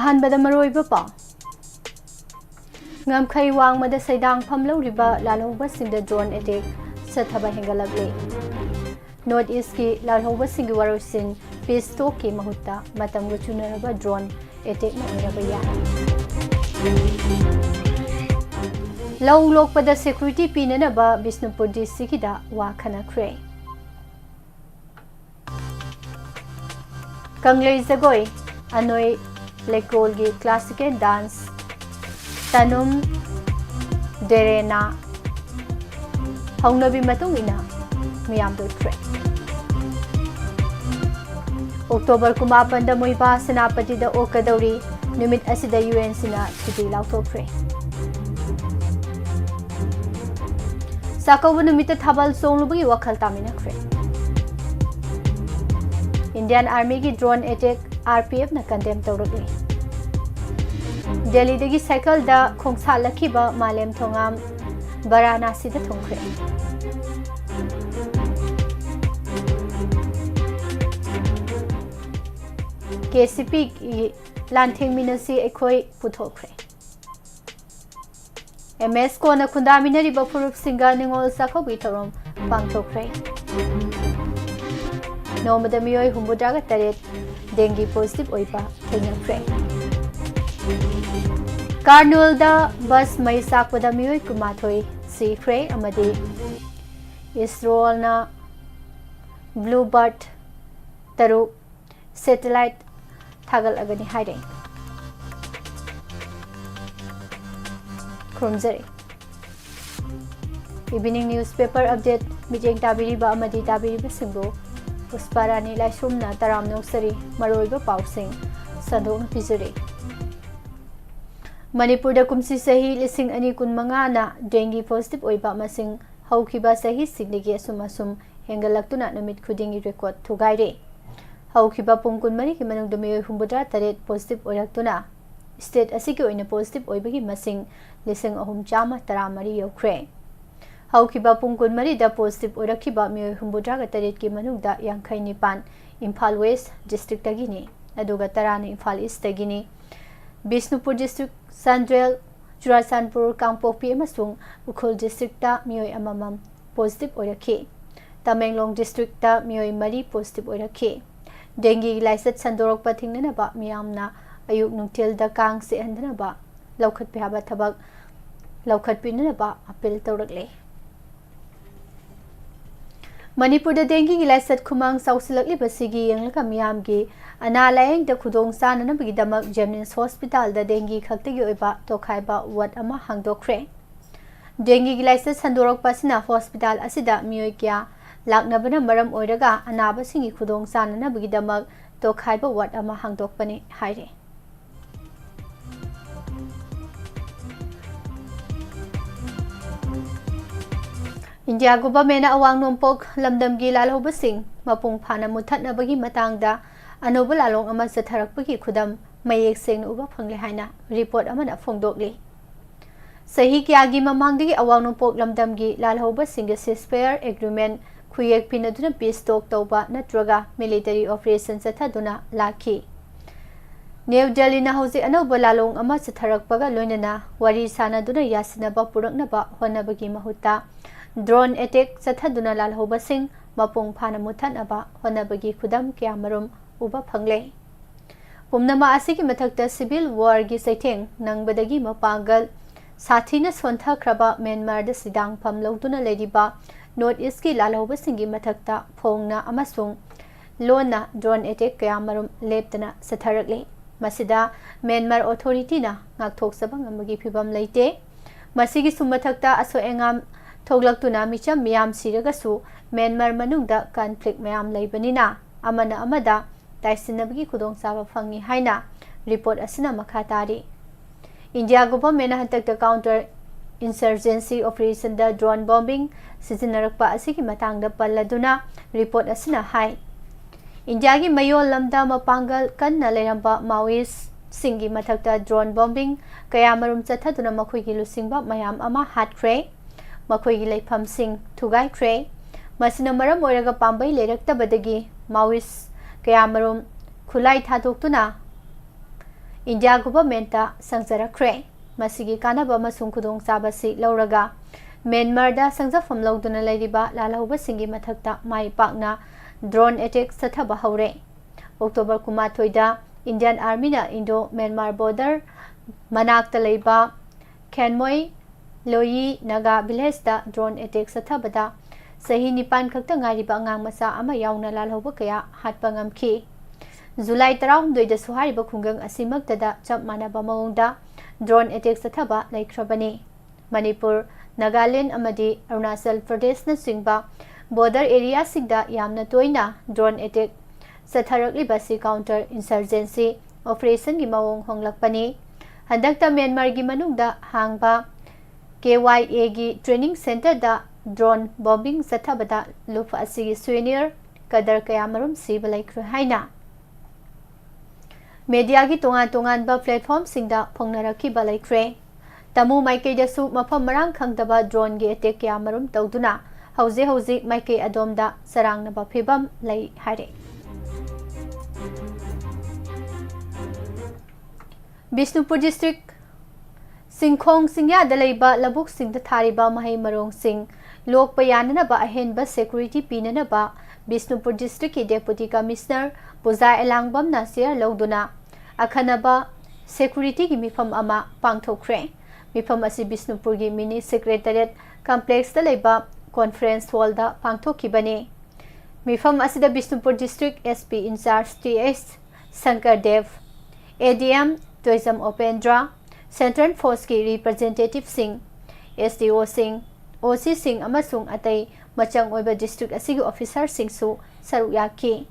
अहानबदा मरोइबा pav ngamkhai wangmada saidang phamloriba lalhobasingda drone attack sathaba hengalakle North East ki lalhobasingi warosin peace talk ki mahutta matamga chunaraba drone attack na oiraba ya law lokpada security pinanaba Bisnupur district da wa khana khre Kanglei Zagoi Anoi Lekol gi classical dance Tanum Derena Hongnabi Matungina Miyam do tre October Kumapanda Muiba Senapati da Okadori Numit Asida UN Sina Chiti Lauto Pre Sakawa Numita Tabal Songlubi Wakal Tamina Kre Indian Army ki drone attack RPF na condemn tawrukli Delhi dagi cycle da khongsa lakhiba Malem Thongam Varanasi da thongkhre KCP lanthing minasi ekhoi puthokre MS ko na khunda minari ba furup singa ningol sakhobi thorom pangthokre Nomada miyoi humbudaga taret dengue positive oiba thengakre Carnival da bus mai sakpada miyoi kumathoi sikre amadi Israel na Bluebird taru satellite thagal agani haire Krumzari Evening newspaper update mijeng tabiriba amadi tabiriba singbo Pusparani Laisumna Taram Noksari Maroiba Pausing Sandong Pizuri Manipur da kumsi sahi lising ani kun mangana dengue positive oiba masing haukiba sahi signigi sumasum hengalaktuna numit khudingi record thugaire haukiba pungkun mari ki manung dumi humbudra taret positive oiraktuna state asiki oina positive oibagi masing lising ahum chama taramari yokre Haukiba pungkun mari da positive oirakiba miyoi humbudra ga taret ki manungda yankhai nipan Imphal West district tagini aduga tarana Imphal East tagini Bisnupur district Sandrel Churasanpur Kangpokpi amasung Ukhul district ta miyoi amamam positive oirakhi Tamenglong district ta miyoi mari positive oirakhi dengue laisat sandorok pathingnana ba miyamna ayuk nungtil da kang se handana ba laukhat phaba thabak laukhat pinana ba appeal tawrakle Manipur da dengue gi laisat khumang sausilakli basigi yanglaka miyam gi ana layeng da khudong sanana bagi damak Jemins Hospital da dengue khaktagi oiba tokhaiba ward ama hangdokre dengue gi laisat sandorok pasina hospital asida miyoi kya laknabana maram oiraga anaba singi khudong sanana bagi damak tokhaiba ward ama hangdokpani haire India government awang nompok lamdamgi lalhobasing mapung phana muthatnabagi matangda anoba lalong ama satharakpagi khudam mayek sengna uba phangle haina report amana phongdokli sahi kyagi mamangdagi awang nompok lamdamgi lalhobasing ge ceasefire agreement khuyek pinaduna peace talk tawba natraga military operation sathaduna lakhi New Delhi na hoji anoba lalong ama satharakpaga loinana wari sanaduna yasinaba puraknaba honabagi mahutta Drone attack sathaduna lalhobasing mapung phana muthanaba honabagi khudam kyamarum uba phangle pumnama asigi mathakta civil war gi saitheng nangbadagi mapangal sathina sontha khraba Myanmar da sidang phamloduna lediba North East ki lalhobasing gi mathakta phongna amasung lona drone attack kyamarum leptana satharakle masida Myanmar authority na ngakthok sabang amagi phibam leite masigi sumathakta aso engam Thoglak-tuna micham miyam siragasu Myanmar manungda conflict mayam leibanina amana amada taisinabagi khudong saba phangi haina report asina makhatari India government hantakta counter insurgency operation da drone bombing sizinnarakpa asigi matangda palladuna report asina hai India gi mayol lamda mapangal kanna leramba Maoist singi mathakta drone bombing kayamarum chathaduna makhoi gi lusingba mayam ama hatkhre Makoi gi leifam sing thugai khre masina maram oiraga pambai leraktabadagi Maoist kayamarum khulai thadoktuna India government sangjarakre masigi kanaba amasung khudong sabasi lauraga Myanmar da sangjafam lauduna leiriba lalauba singi mathakta mai pakna drone attack sathaba haure October 13 da Indian Army na Indo Myanmar border manakta leiba Khenmoi Loyi Naga village da drone attack sathabada sahi nipan khakta ngariba angang masa ama yauna lalauba kaya hatpa ngamki July 12 da suhariba khungang asimakta da chap manaba maungda drone attack sathaba laikhrabani Manipur Nagaland amadi Arunachal Pradesh na singba border area singda yamna toina drone attack satharakliba si counter insurgency operation gi mawong honglakpani handakta Myanmar gi manungda hangba KYA gi training center da drone bombing sathabada lufa asigi senior kadar kayamarum siba laikru haina media gi tongan ba platform singda phongnaraki ba laikre tamu maike da su mafam marang khangdaba drone gi attack kayamarum tawduna hauze maike adomda sarangna ba phibam lai hare Bishnupur district Singkhong Singya Dalaiba Labuk Singh the Thariba Mahai Marong Singh Lok Payanana ba Ahenba Security Pinana ba Bishnupur District Deputy Commissioner Puzai Elangbam Nasir Lauduna Akhanaba Security gi mifam ama pangthokre mifam asi Bishnupur gi Mini Secretariat Complex Dalaiba Conference Hall da pangthokibane mifam asida Bishnupur District SP in charge TS Shankar Dev ADM Tourism Opendra Central Force ki representative Singh SDO Singh OC Singh amasung atay machang oiba district asigi officer Singh su saruk yaki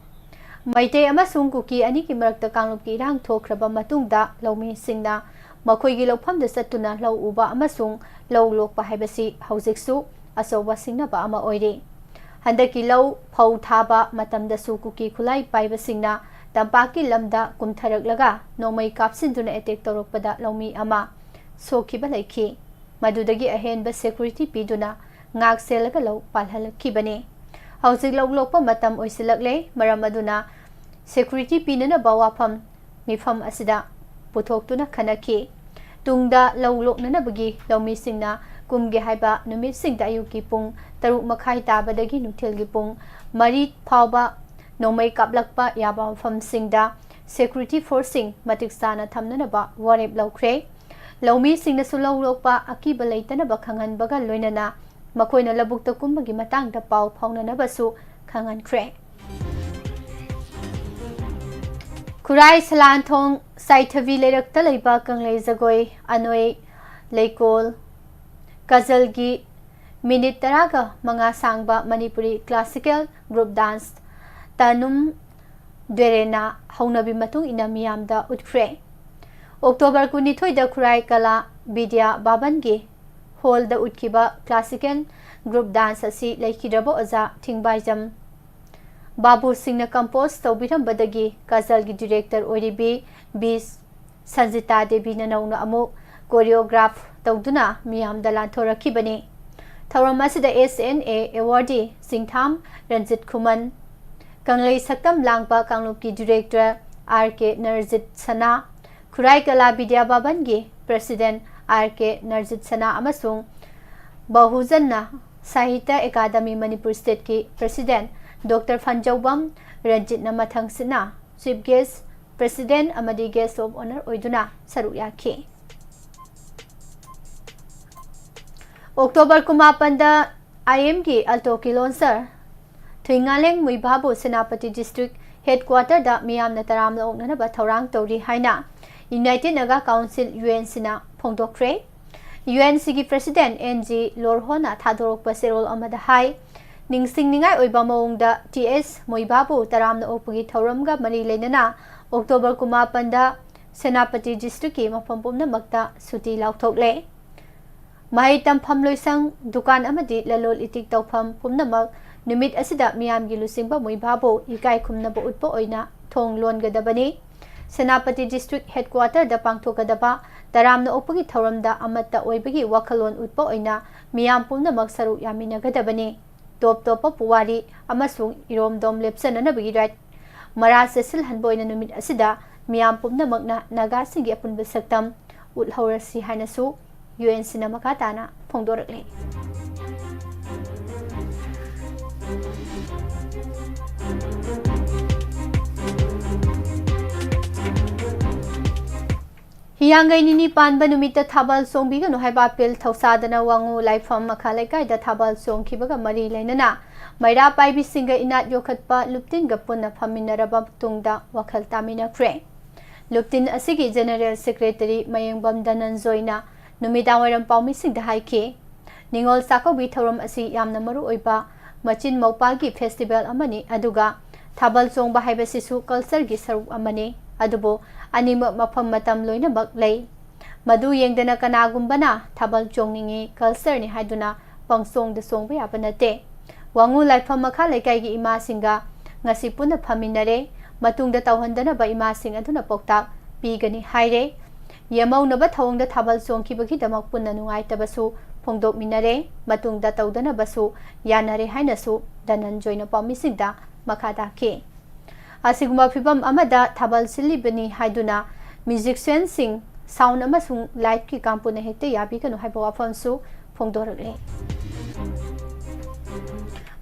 Maitay amasung kuki ani ki marakta kanglup ki irang thokraba matungda laumi singna makhoi gi lawpham da satuna law uba amasung law lokpa haibasi hauzik su asoba singna ba ama oire handaki law phau thaba matamda su kuki khulai paiba singna Tampaki lamda kumtharaklaga nomai kapsinduna attack torokpada laumi ama sokiba laiki madudagi ahenba security piduna ngak selaga law palhalakibane hauzik law lokpa matam oisilakle maram aduna security pinana bawafam mifam asida puthoktuna khanaki tungda law loknana bagi laumi singna kumge haiba numit singda ayuki pung taruk makhai tabadagi nuthilgi pung mari phawba Nomai kaplakpa yaba from singda security forcing matik sana thamnana ba warep laukre laumi singna su law lokpa akiba leitana ba khangan baga loinana makoina labukta kumbagi matang da paw phaunana ba su khangan kre Kurai Salanthong Saithavi Leirakta leiba kanglei jagoi anoi leikol kazalgi minute taraga manga sangba Manipuri classical group dance Tanum Dwerena Haunabi Matung ina miyamda utkre October 22 da Kurai Kala Vidya Babangi Hall da utkiba classical group dance asi laikirabo aza thingbaijam Babu Singh na compose tawbiram badagi kazal gi director oribi bis Sanjita Devi na nauna amu choreograph tawduna miyamda lanthorakibani Thawram asida SNA awardee Singtham Ranjit Khuman Kanglei Saktam Langpa Kanglup ki director RK Narjit Sana Kurai Kala Vidya Babangi President RK Narjit Sana amasung Bahujanna Sahitya Academy Manipur State ki President Dr. Fanjawbam Ranjit Namathang Sina Chief Guest President amadi Guest of Honor oiduna saruk yaki October 18 da IM ki Alto ki launcher Thuingaleng Muibabu Senapati District Headquarter da Miyam Nataram Loknana Bathorang Tori Haina United Naga Council UN Sina Phongdokre UNC President NG Lorhona Thadorok Paserol Amada Hai Ningsing Ningai Oiba Maungda TS Muibabu Taramna Opagi Thoramga Mari Lenana October 18 da Senapati District ki Mapampumna Makta Suti Lauthokle Mahai Tampham Loisang Dukan Amadi Lalol Itik Tawpham Pumnamak Numit asida miyam gi lusingba muibabo ikai khumnaba utpo oina thong lon gadabani Senapati District Headquarter da pangthokadaba taramna opagi thoramda amatta oibagi wakhalon utpo oina miyam pumna maksaru yamina gadabani top puwari amasung iromdom lepsanana bagi right mara sesil hanboina numit asida मियाम पुम्नमकना नागासिंगी अपुनबा सक्तम उल्हौरसी हाइनसु UN सिना मखा ताना फोंदोरकले हियांगै निनी पानबा नुमित थाबल सोंबिगनु हाइबा पिल थौसादना वांगु लाइफम मखा लेकाइदा थाबल सोंखिबगा मरी लेनना मैरा पाइबी सिंग इनात योखतपा लुप्तिन ग पुन्ना फमिनरबा तुंगदा वखल तामिनख्रे लुप्तिन असिगी general secretary मयंगबम दनंजोइना नुमिदा वरम पाउमिसिंग हाइके निंगोल साकोबी थौरम असि यामना मरु ओइबा मचिन मौपागी festival अमनी अदुगा थाबल सोंबा हाइबसिसु culture गी सरुक अमनी अदुबो अनिम मफम मतम लोइनमक लई मदु येंगदना कनागुंबना थाबल चोंगनिंगी कल्चर नि हाइदुना पंगसोंग द सोंबा याबा नते वांगु लाइफम मखा लेकाइगी इमा सिंगा ngasi पुना फमिनरे मतुंगदा तौहंदनबा इमा सिंग अदुना पोक्ताक पीगनी हाइरे यमौनबा थौंगदा थाबल सोंखिबगी दमक पुना नुंगाइतबसु फोंदोक मिनरे मतुंगदा तौदनबसु यानरे हाइनसु दनंजोइना पामिसिंगदा मखादा के असिगुमा फिबम अमदा थाबल सिलिबनी हाइदुना म्यूजिशियन सिंग साउंड अमसुंग लाइट की कांपुना हेते याबिगनु हाइबो वाफमसु फोंदोरले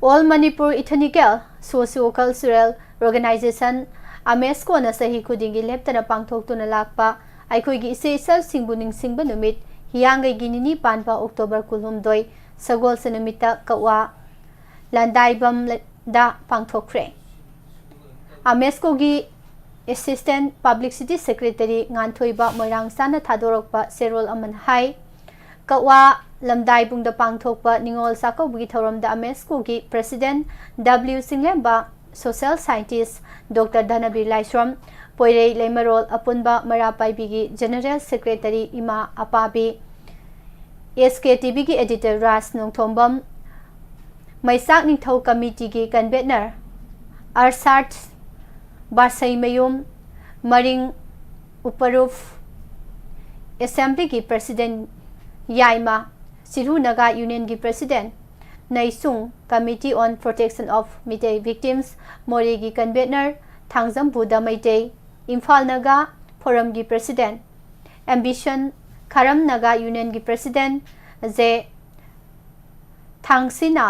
all Manipur ethnical socio cultural organisation अमेस्को न सही खुदिंगी लेप्तना पांगथोक्तुना लाकपा अखोइगी इसे इसल सिंबु निंगसिंगबा नुमित हियांगै गिनिनी पानपा अक्टोबर 12 सगोल सनुमिता कवा लंदाइबम दा पांगथोक्रे अमेस्को गी असिस्टेंट पब्लिसिटी सेक्रेटरी गांथोइबा मोरांगसाना थादोरकपा सेरोल अमन हाई कवा लमदाइबुंग द पांगथोकपा निंगोल साकोबगी थौरमदा अमेस्को गी president W Singlemba social scientist doctor Dhanbir Laishram पोइरे लेमरोल अपुनबा मरापाइबीगी जनरल सेक्रेटरी इमा अपाबी SKTV की एडिटर राज नोंथोंबम मैसाक निंथौ कमिटी की कन्वेनर अरसाट बारसई मयूम मरिंग उपरूफ असेंबली की प्रेसिडेंट याइमा सिरू नगा यूनियन की प्रेसिडेंट नईसुंग कमिटी ऑन प्रोटेक्शन ऑफ मिटे विक्टिम्स मोरे की कन्वेनर थांगजम बुदा मैटे इम्फाल नगा फोरम की प्रेसिडेंट एम्बिशन खरम नगा यूनियन की प्रेसिडेंट जे थांगसिना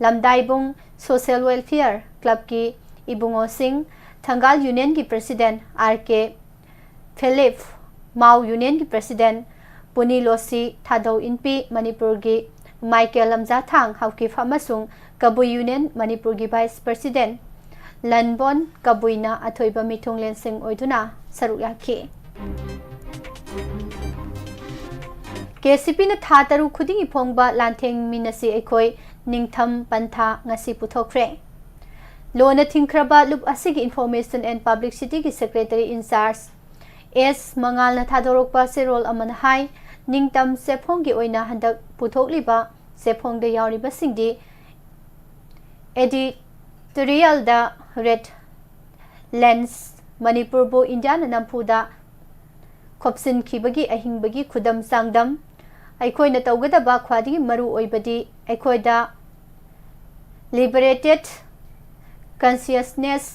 लमदाइबुंग सोशल वेलफेयर क्लब की इबुंगो सिंह थंगाल यूनियन की president RK Philip Mao union की प्रेसिडेंट पुनी लोसी थादौ इनपी मणिपुर की माइकेल लमजा थांग हाउकिफ अमसुंग कबुई यूनियन मणिपुर की वाइस प्रेसिडेंट लनबोन कबुईना अथोइबा मिथुंगलेन सिंह ओइदुना सरुक याखि KCP न था तरु खुदिंगी फोंगबा लांथेंग मिनसी एखोई निंगथम पंथा ngasi पुथोख्रे लोन थिंख्रबा लुप असिगी इंफॉर्मेशन एंड पब्लिसिटी की सेक्रेटरी इंचार्ज S मंगाल न थादोरकपा सेरोल अमन हाई निंगतम सेफोंगी ओइना हंदक पुथोकलिबा सेफोंग द यावरिबा सिंगदी एडिटोरियल द रेड लेंस मणिपुर बो इंडिया न नंफुदा खोपसिन खिबगी अहिंबगी खुदम सांगदम अखोइना तौगदबा ख्वादिगी मरु ओइबदी अखोइदा लिबरेटेड कॉन्शियसनेस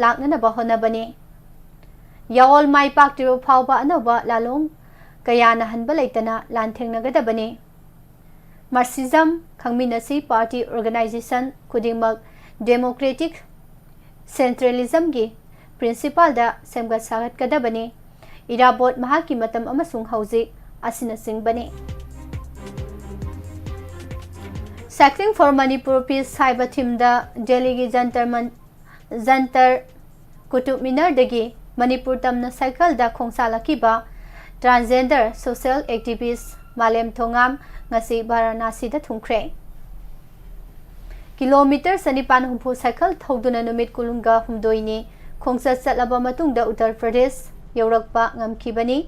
लाकनबा होनबने याओल माई पाक्तिरो फावबा अनोबा लालोंग कयाना हनबा लेतना लांथेंगनगदबने मार्क्सिज्म खंगमिनसी पार्टी ऑर्गेनाइजेशन खुदिमक डेमोक्रेटिक सेंट्रलिज्म की प्रिंसिपल दा सेमगत सागतकदबने इराबोट महाकी मतम अमसुंग हौजिक असिना सिंगबने Cycling for Manipur Peace हाइबा थीम दा दिल्ली की जंतर कुतुब मीनार दगी मणिपुर तमना साइकिल दा खोंसालकीबा transgender social activist Malem Thongam ngasi Varanasi दा थुंख्रे किलोमीटर 950 साइकिल थौदुना नुमित कुलुंगा हुमदोइनी खोंसा चलबा मतुंगदा उत्तर प्रदेश यौरकपा ngamkhibani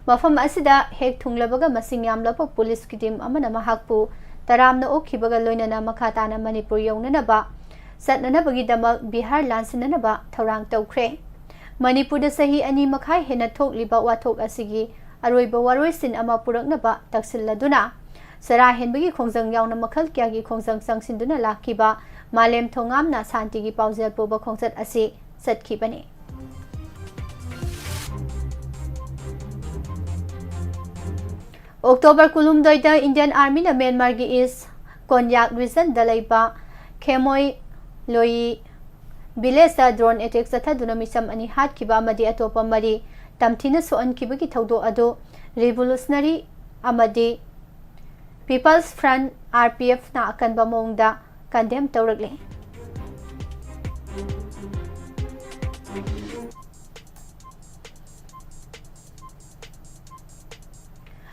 मफम असिदा हेक थुंगलबगा मसिंग यामलबा पुलिस की टीम अमना महाकपु तरामना ओखिबगा लोइनना मखाताना मणिपुर यौननबा सतननबगीदमक बिहार लांसिननबा थौरांग तौख्रे मणिपुर सही अनि मखाई हेना थोकलिबा वाथोक असिगी अरोइबा वारोइसिन अमा पुरकनबा तक्सिलदुना सरा हेनबगी खोंजंग यावना मखल क्यागी खोंजंग संगसिनदुना लाखिबा मालेम थोंगामना शांतिगी पाउजेल पुबा खोंसत असि सतखिबने October kulumdoida Indian Army na Myanmar gi is Konyak region da laiba Khemoi Loi village drone attack sathaduna misam ani hat kiba amadi atopa mari tamthina soan kibagi thaudo ado revolutionary amadi People's Front RPF na akanba mongda condemn tawragle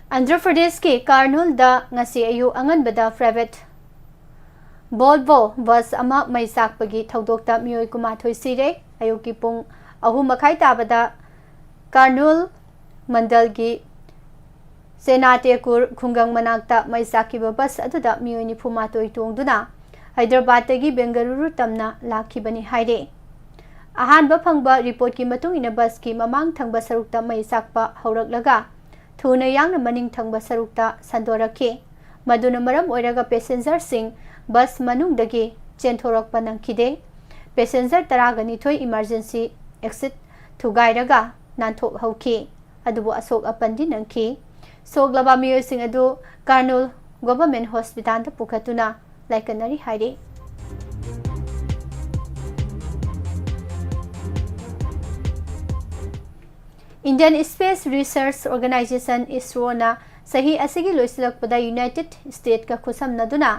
Andhra Pradesh ke Karnool da ngasi ayu anganbada private Volvo bus ama maisak pagi thaudokta mioi kumathoi sire ayuki pung ahu makhai tabada Karnool mandal gi Senatekur khungang manakta maisaki bus aduda mioi ni phumatoi tongduna Hyderabad tagi Bengaluru tamna lakhibani haire ahanba phangba report ki matung ina bus ki mamang thangba sarukta maisakpa hauraklaga thuna yangna maning thangba sarukta sandorake maduna maram oiraga passenger sing bus manungdagi chenthorokpa nangkhide passenger taragani thoi emergency exit thugairaga nanthok hauki adubu asok apandi nangki soglaba miyoi sing adu Karnool government hospital da pukhatuna laikanari haire Indian Space Research Organization ISRO na sahi asigi loisilakpada United States ka khusamnaduna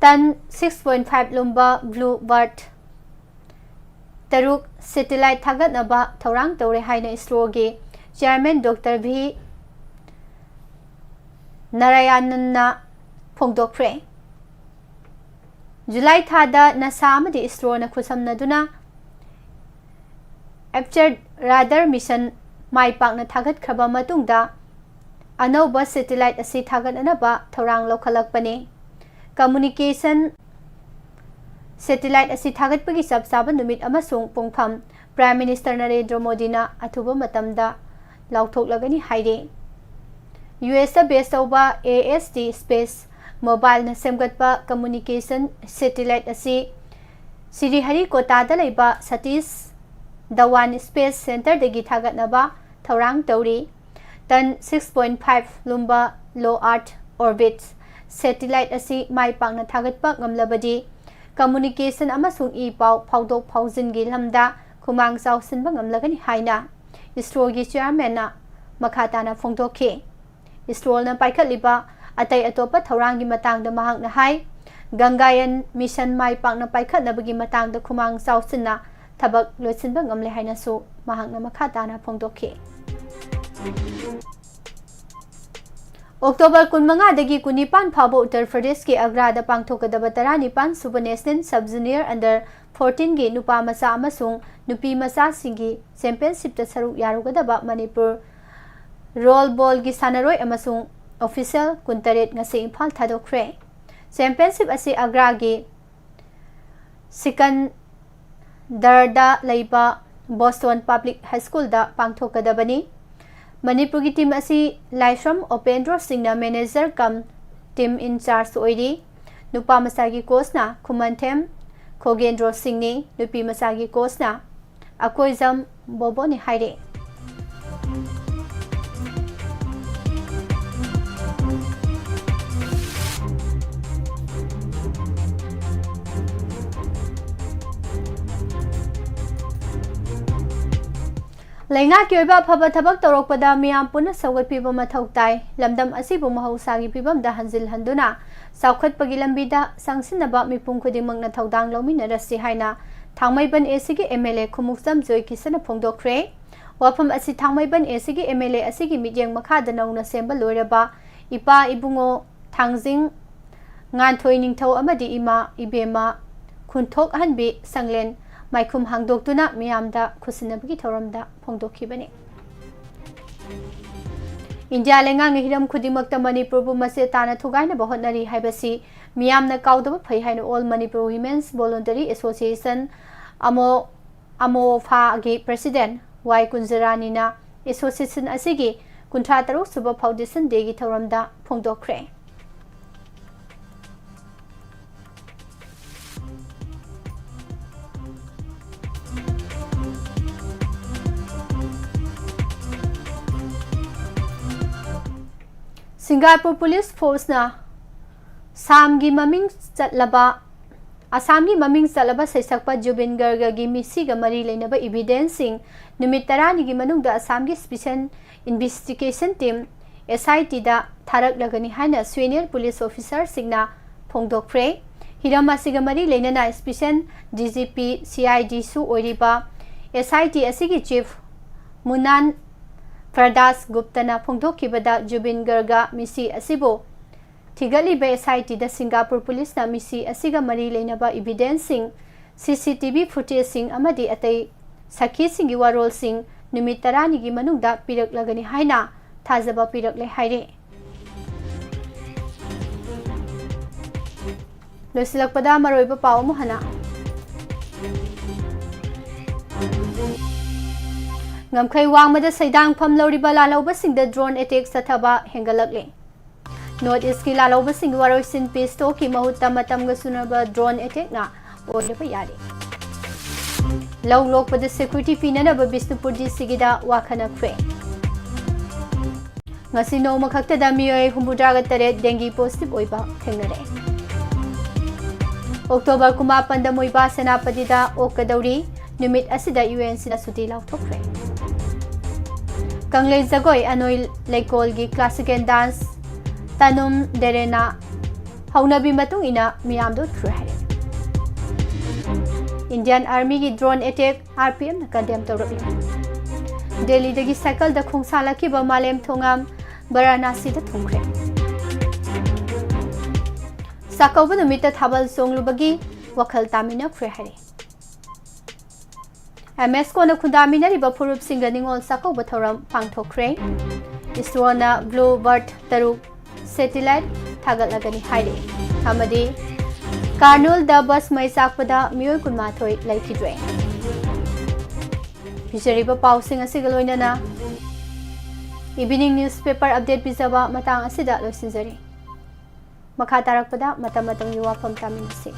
tan 6.5 lumba Blue Bird taruk satellite thagatnaba thorang tawre haina ISRO gi chairman Dr. V Narayananna phongdokpre July thada NASA amadi ISRO na khusamnaduna After radar mission mai pakna thagat khaba matungda anauba satellite asi thagat anaba thorang lokhalakpani communication satellite asi thagat pagi sabsaba numit amasung pungpham Prime Minister Narendra Modi na athuba matamda lauthoklagani haire US based over AST Space Mobile na semgatpa communication satellite asi Sirihari Kota da laiba Satish Dhawan Space Center dagi thagatnaba thorang tawri tan 6.5 lumba low earth orbit satellite asi mai pakna thagatpa ngamlabadi communication amasung ipau phaudok phaujin gi lamda khumang chawsinba ngamlagani haina ISRO gi chairman na makhatana phongdokhe ISRO na paikhatliba atai atopa thorang gi matangda mahak na hai Gangayan mission mai pakna paikhatnabagi matangda khumang chawsinna Tabak loisinba ngamle haina su mahakna makhatana phongdokhe October 15 dagi 19 phaba Uttar Pradesh ki Agra da pangthokadaba 19 suba National Sub Junior Under 14 gi nupa masa amasung nupi masa singi championship ta saruk yarugadaba Manipur Rollerball gi sanaroi amasung official kuntaret ngase Imphal thadokre championship asi Agra gi Sikan Darda laiba Boston Public High School da pangthokadabani Manipur gi team asi Laishram Opendro Singna manager kam team in charge oiri nupa masagi coach na Khumanthem Khogendro Singni nupi masagi coach na Akoizam Bobo ni haire Lainga kyoiba phaba thabak torokpada miyam puna sawgat piba mathau tai lamdam asibu mahausa gi pibam da hanjil handuna saukhat pagi lambida sangsinaba mipum khudimang na thaudang lomina rasi haina thangmaiban asigi MLA khumukjam joy kisana phongdokre wafam asi thangmaiban asigi MLA asigi midyang makhada nauna semba loiraba ipa ibungo thangjing nganthoi ningthau amadi ima ibema khunthok hanbi sanglen Maikum hangdoktuna miyamda khusinabagi thoramda phongdokhibani India lengang hiram khudimakta Manipur bu mase tana thugaina bahonari haibasi miyamna kaudaba phai haina All Manipur Women's Voluntary Association AMOFA gi president Y Kunjarani na association asigi kunthra taruk suba foundation de gi thoramda phongdokre Singapore Police Force na Samgi maming chatlaba Asamgi maming chatlaba saisakpa Jubin Garga gi misiga mari leinaba evidence sing numit 10 gi manungda Assamgi Special Investigation Team SIT da tharak lagani haina senior police officer singna phongdokre hiram asiga mari leinana Special DGP CID su oiriba SIT asigi chief Munan Fardas Guptana phongdokkibada Jubin Garga misi asibo Tigali SIT da Singapore Police na misi asiga mari leinaba evidence sing CCTV footage sing amadi atai sakhi singi warol sing numit 10 gi manungda pirak lagani haina thajaba pirak le haire losilakpada maroiba paw mo hana ngamkhai wangmada saidang pham loriba lalauba singda drone attack sathaba hengalakle North East ki lalauba sing waroi sin pisto ki mahutta matam ga sunaba drone attack na oleba yari law lokpada security pinana ba Bisnupur district da wakhana khre ngasi no makhakta da miyoi humbudaga tare dengue positive oiba thengnare October kuma panda moiba senapati da okadauri numit asida UNC na suti law thokre Kanglei Jagoi Anoi Leikol gi classical dance Tanum Derena Haunabi matung ina miyam do thrai Indian Army gi drone attack RPM na condemn tawrabi Delhi dagi cycle da khongsala ki ba malem thongam Varanasi da thungkre Sakawba numita thabal songlubagi wakhal tamina khre hari MS ko na khundamina riba phurup singa ningol sakawba thoram pangthokre Isrona Bluebird taruk satellite thagal lagani haire amadi Karnul da bus mai sakpada miyoi kunma thoi laikidre Bijariba pausing asiga loinana Evening newspaper update bizaba matang asida loisinjari makha tarakpada matam yuwa pham taminasi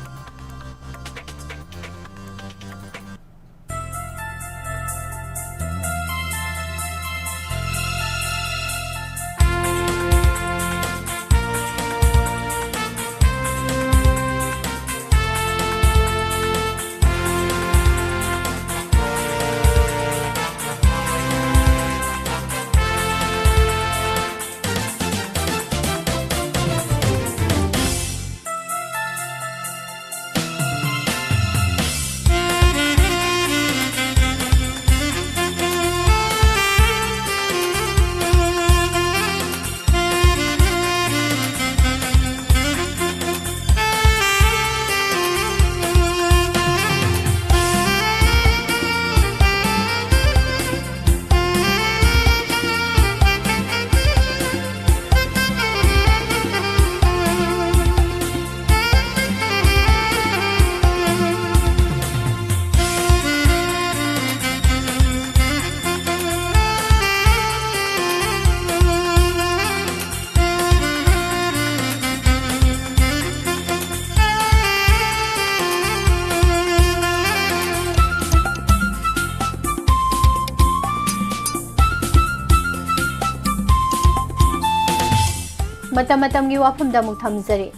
Matam gi wafam da muk thamjari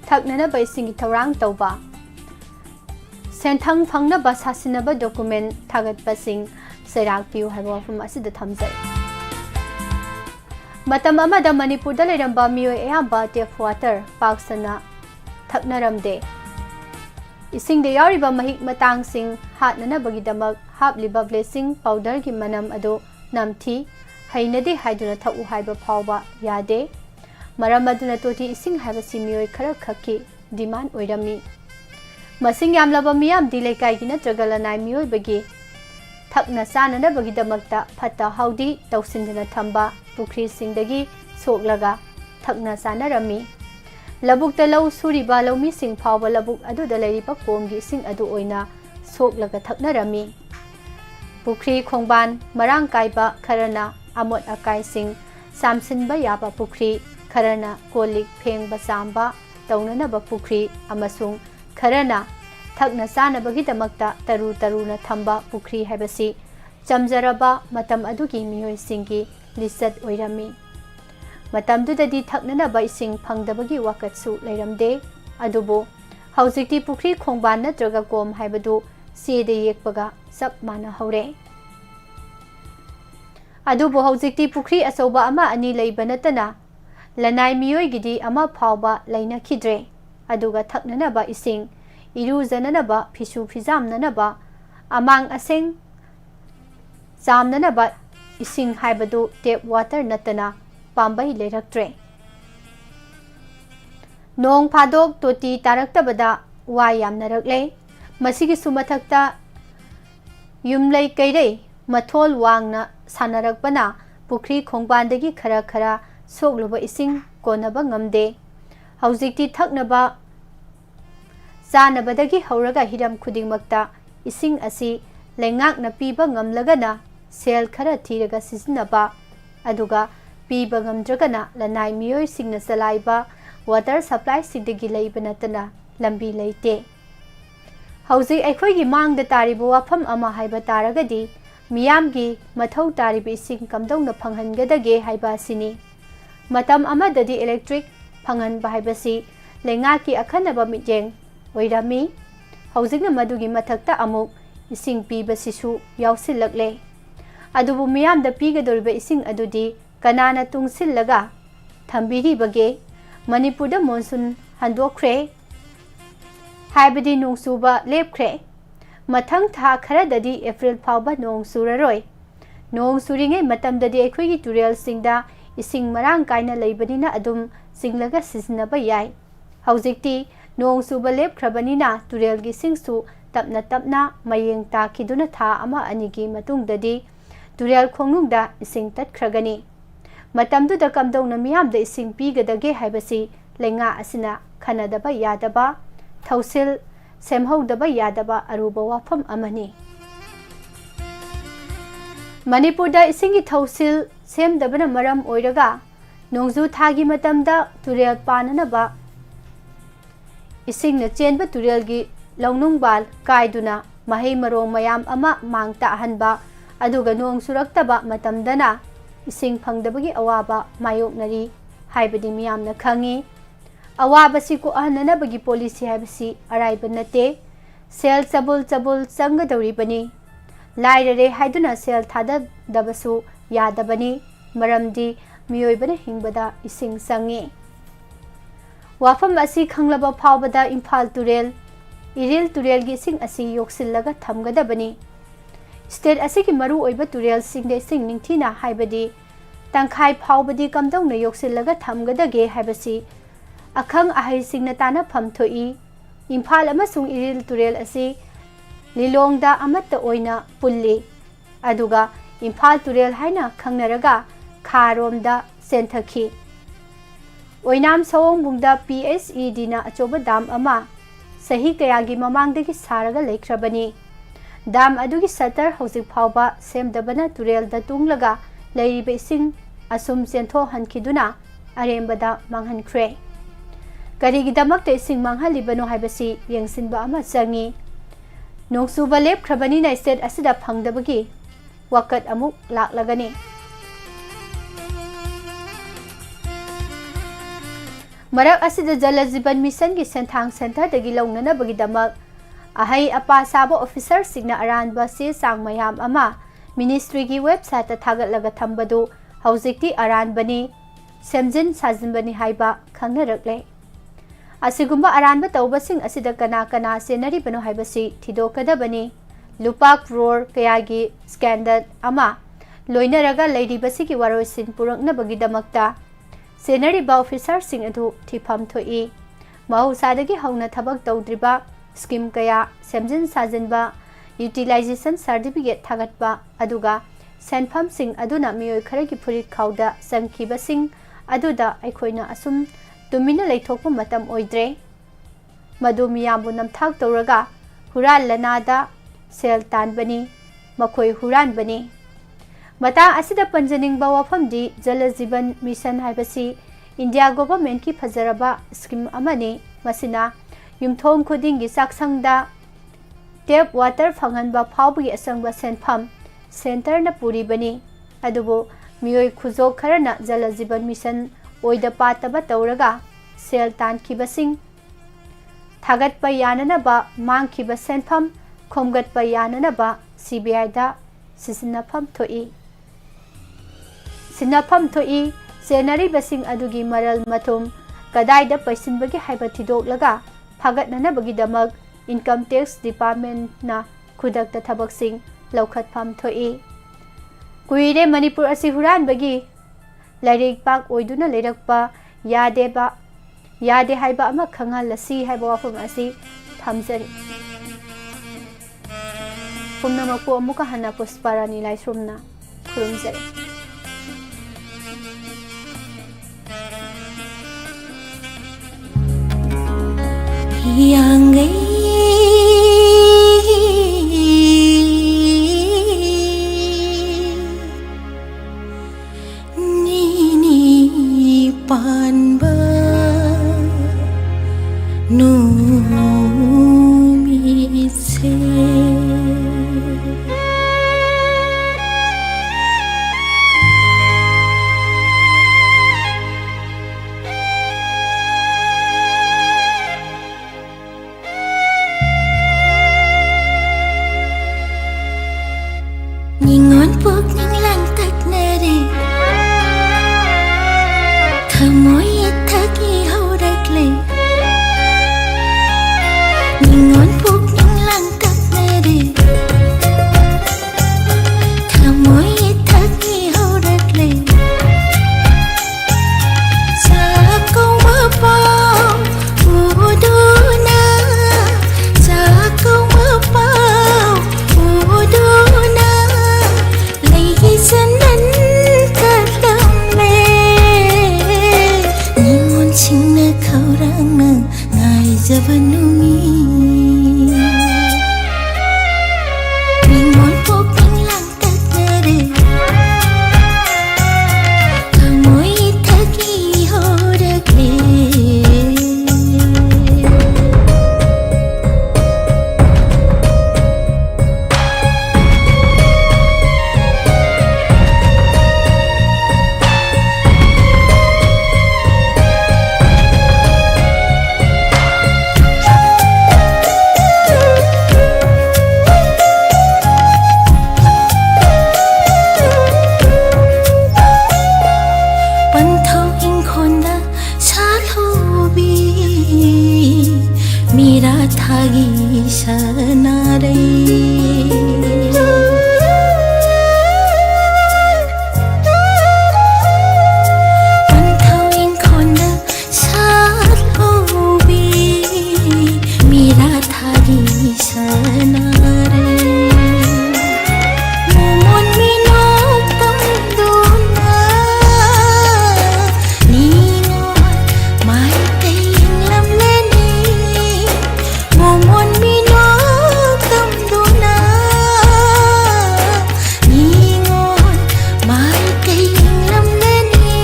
thaknana bai singi thorang tawba senthang phangna ba sasina ba document thagat pasing serak piu haiba wafam asida thamjari matam amada Manipur da leramba miyoi ayamba tap water paksana thaknaramde ising de yariba mahik matang sing hatnana bagi damak hapliba blessing powder gi manam ado namthi hainadi haiduna thau haiba phawba yade Maramaduna toti ising haba simiyoi khara khaki demand oirami masing yamlaba miyam dilai kai gi natragala nai miyoi bagi thakna sanana bagi damakta phata haudi tawsindana thamba pukri singdagi soklaga thakna sanarami labuk ta law suriba lawmi sing phawba labuk adu da lairiba komgi sing adu oina soklaga thaknarami pukri khongban marang kaiba kharana amot akai sing samsinba yaba pukri Karana kolik pheng basamba taunana ba pukri amasung karana thakna sana bagi damakta taru na thamba pukri haibasi chamjaraba matam adugi miyoi singi lisat oirami matamdudadi thaknanaba ising phangdabagi wakatsu leiramde adubu haujikti pukri khongban natraga kom haibadu sede yekpaga sap mana hore adubu haujikti pukri asoba ama ani leibanatana lanai miyoi gidi ama phawba leina khidre aduga thaknanaba ising irujananaba phisu phijamnanaba amang aseng jamnanaba ising haibadu tap water natana pambai leraktre nong phadok toti taraktabada wa yamnarakle masigi sumathakta yumlei kairei mathol wangna sanarakpana pukri khongbandagi khara khara sokluba ising konaba ngamde haujikti thaknaba janabadagi hauraga hiram khudingmakta ising asi lengakna piba ngamlagana sel khara thiraga sisinaba aduga piba ngamdragana lanai miyoi singna salaiba water supply sidagi leibanatana lambi leite hauji aikhoigi mangda taribu wafam ama haiba taragadi miyamgi mathau taribi ising kamdongna phanghangadage haiba sini matam amadadi electric phanghanba haibasi lengaki akhanaba mijeng oirami haujigna madugi mathakta amuk ising piba sisu yausilakle adubu miyamda pigadoriba ising adudi kanana tungsillaga thambiribage manipurda monsoon handokre haibadi nongsuba lepkre mathang tha kharadadi april phawba nong suraroi nong suringai matamdadi aikhoigi turel singda ising marang kaina leibanina adum singlaga sisinaba yai haujikti nong suba lepkhrabanina turelgi singsu tapna tapna mayeng takhiduna tha ama anigi matungdadi turel khongnungda ising tatkragani matamduda kamdongna miyamda ising pigadage haibasi lenga asina khanadaba yadaba thausil semhodaba yadaba aruba wafam amani manipurda isingi thausil semdabana maram oiraga nongju thagi matamda turel pananaba isingna chenba turelgi launungbal kaiduna mahei marong mayam ama mangta ahanba aduga nong suraktaba matamdana ising phangdabagi awaba mayoknari haibadi miyamna khangi awabasi ko ahananabagi policy haibasi araiba nate sel chabul chabul changadoribani lairare haiduna sel thadabasu yadabani maramdi miyoibana hingbada ising sangi wafam asi khanglaba phawbada imphal turel iril turel gi sing asi yoksillaga thamgadabani state asigi maru oiba turel singde sing ningthina haibadi tangkhai phawbadi kamdongna yoksillaga thamgadage haibasi akhang ahai singna tana phamthoi imphal amasung iril turel asi lilongda amatta oina pulli aduga imphal turel haina khangnaraga kharomda senthakhi oinam sawongbungda PSED na achoba dam ama sahi kayagi mamangdagi saraga lekhrabani dam adugi satar hojik phawba semdabana turel da tunglaga leiribe sing asum sentho hankiduna arembada manghankhre karigidamakte sing manghalibano haibasi yengsinba ama changi nongsuba lepkhrabani na state asida phangdabagi wakat amuk laklagani marak asida jala jiban mission gi senthang center dagi launana bagi damak ahai apa sabo officer signa aranba se sang mayam ama ministry gi website ta thagatlaga thambadu haujikti aranbani semjin sajinbani haiba khangnarakle asigumba aranba tawbasing asida kana kana senari bano haibasi thidokadabani lupa crore kayagi scandal ama loinaraga leiribasi gi waroisin purakna bagi damakta senari ba officer sing adu thifam thoi mahausadagi hauna thabak tawdriba scheme kaya semjin sajinba utilization certificate thagatba aduga senfam sing aduna miyoi kharagi furit khawda sangkhiba sing aduda aikhoina asum tumina leithokpa matam oidre madu miyambu namthak tawraga hural lanada sel tanbani makhoi huran bani mata asida panjaningba wafamdi jala jiban mission haibasi india government ki fajaraba scheme amani masina yumthong khudingi saksangda tap water phanghanba phawbagi asangba senfam center na puri bani adubo miyoi khujok kharana jala jiban mission ओइदा पातबा तौरगा सेल तानखिबसिंग थागतपा याननबा मांगखिबा सेनफम खोमगतपा याननबा CBI दा सिसिनफम थोई सिनफम थोई सेनरिबसिंग अदुगी मरल मथुम कदाइदा पैसिनबगी हाइबा थिदोकलगा फागतननबगीदमक इनकम टैक्स डिपार्टमेंट ना खुदकता थबकसिंग लौखतफम थोई कुइरे मणिपुर असि हुरानबगी लाइरिक पाक ओइदुना लेरकपा यादे हाइबा अमा खंगहलसी हाइबा वाफम असि थमजरी पुनमकु अमुका हना पुष्पारानी लाइसरुमना खुरुमजरी यांगई नी पानबा नो मिसे Ningon pok ning lang tak na re Thamoy thagi haurak le Ningon pok ning lang tak na re Thamoy thagi haurak le Sa kau mapau udo na Sa kau mapau udo na Sanan kadang me Ningon singna kaurang na ngai jabanungi Ningon poping lang takare Kamoy thagi horakle मेरा थागी सनारे पंथों खोंड साथ hobby मेरा थागी सनारे मोमन मिनो तम दोना Nino my तें लमले Momon mino kam duna Ningon mai kaying lamlani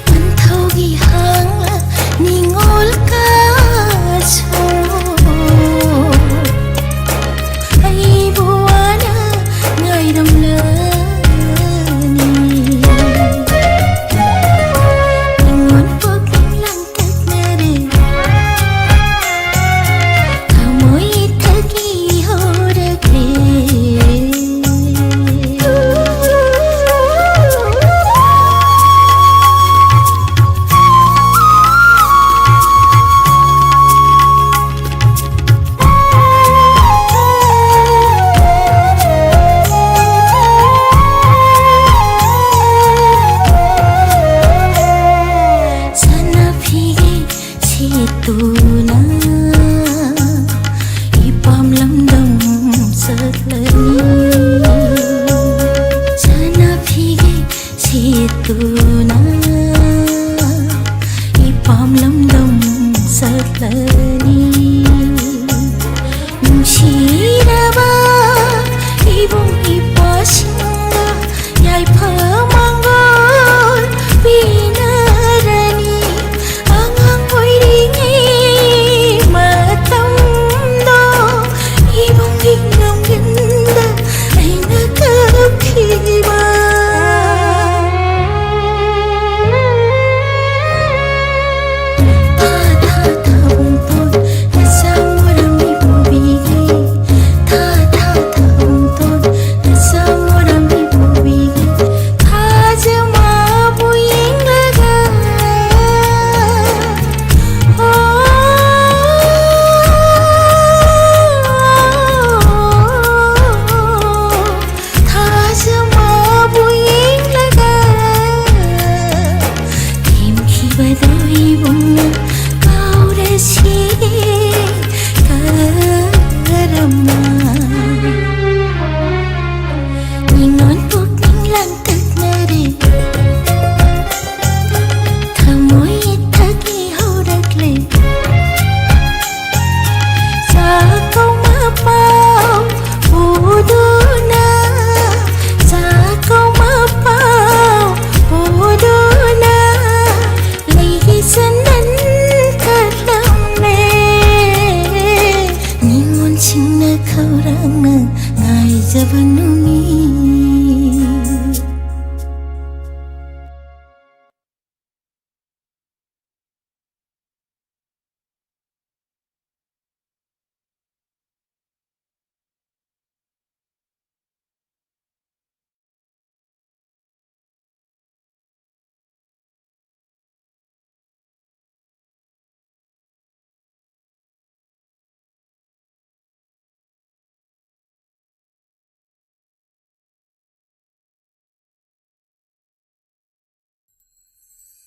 Manthogi hangla ningol ka so Ay buwana ngay ramlani Ningon paging lang tak na rin Tuna ipam lamdam satlani sana phige situna ipam lamdam satlani nungshiraba ibong ipasinga yai phamangol pinarani angang oiringi matamdo ibong ginam ganda ay nakakhiba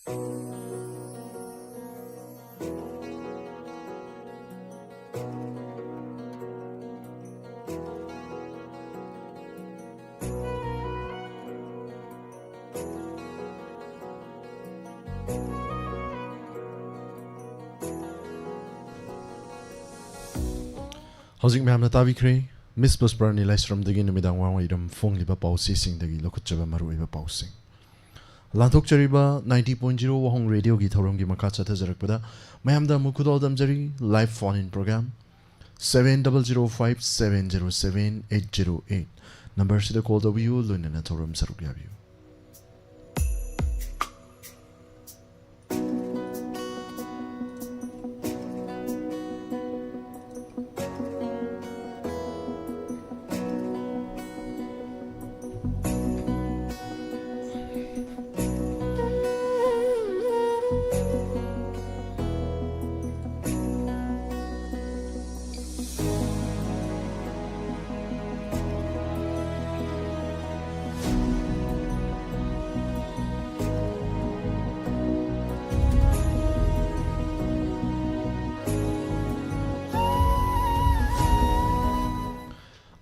Howsing Mamna Tavikre, Miss Busperni lies from the Ginamidang Wangidam Fong Liba Pausi sing the Lokuchava Maruiba Pausing. Lantok Chariba 90.0 Wahong Radio Gitarum Gimakata Tazarakpada, Mayamda Mukudol Damjari, live phone in program 7005 707 808. Number to the call W Lunana Torum Sarugyavu.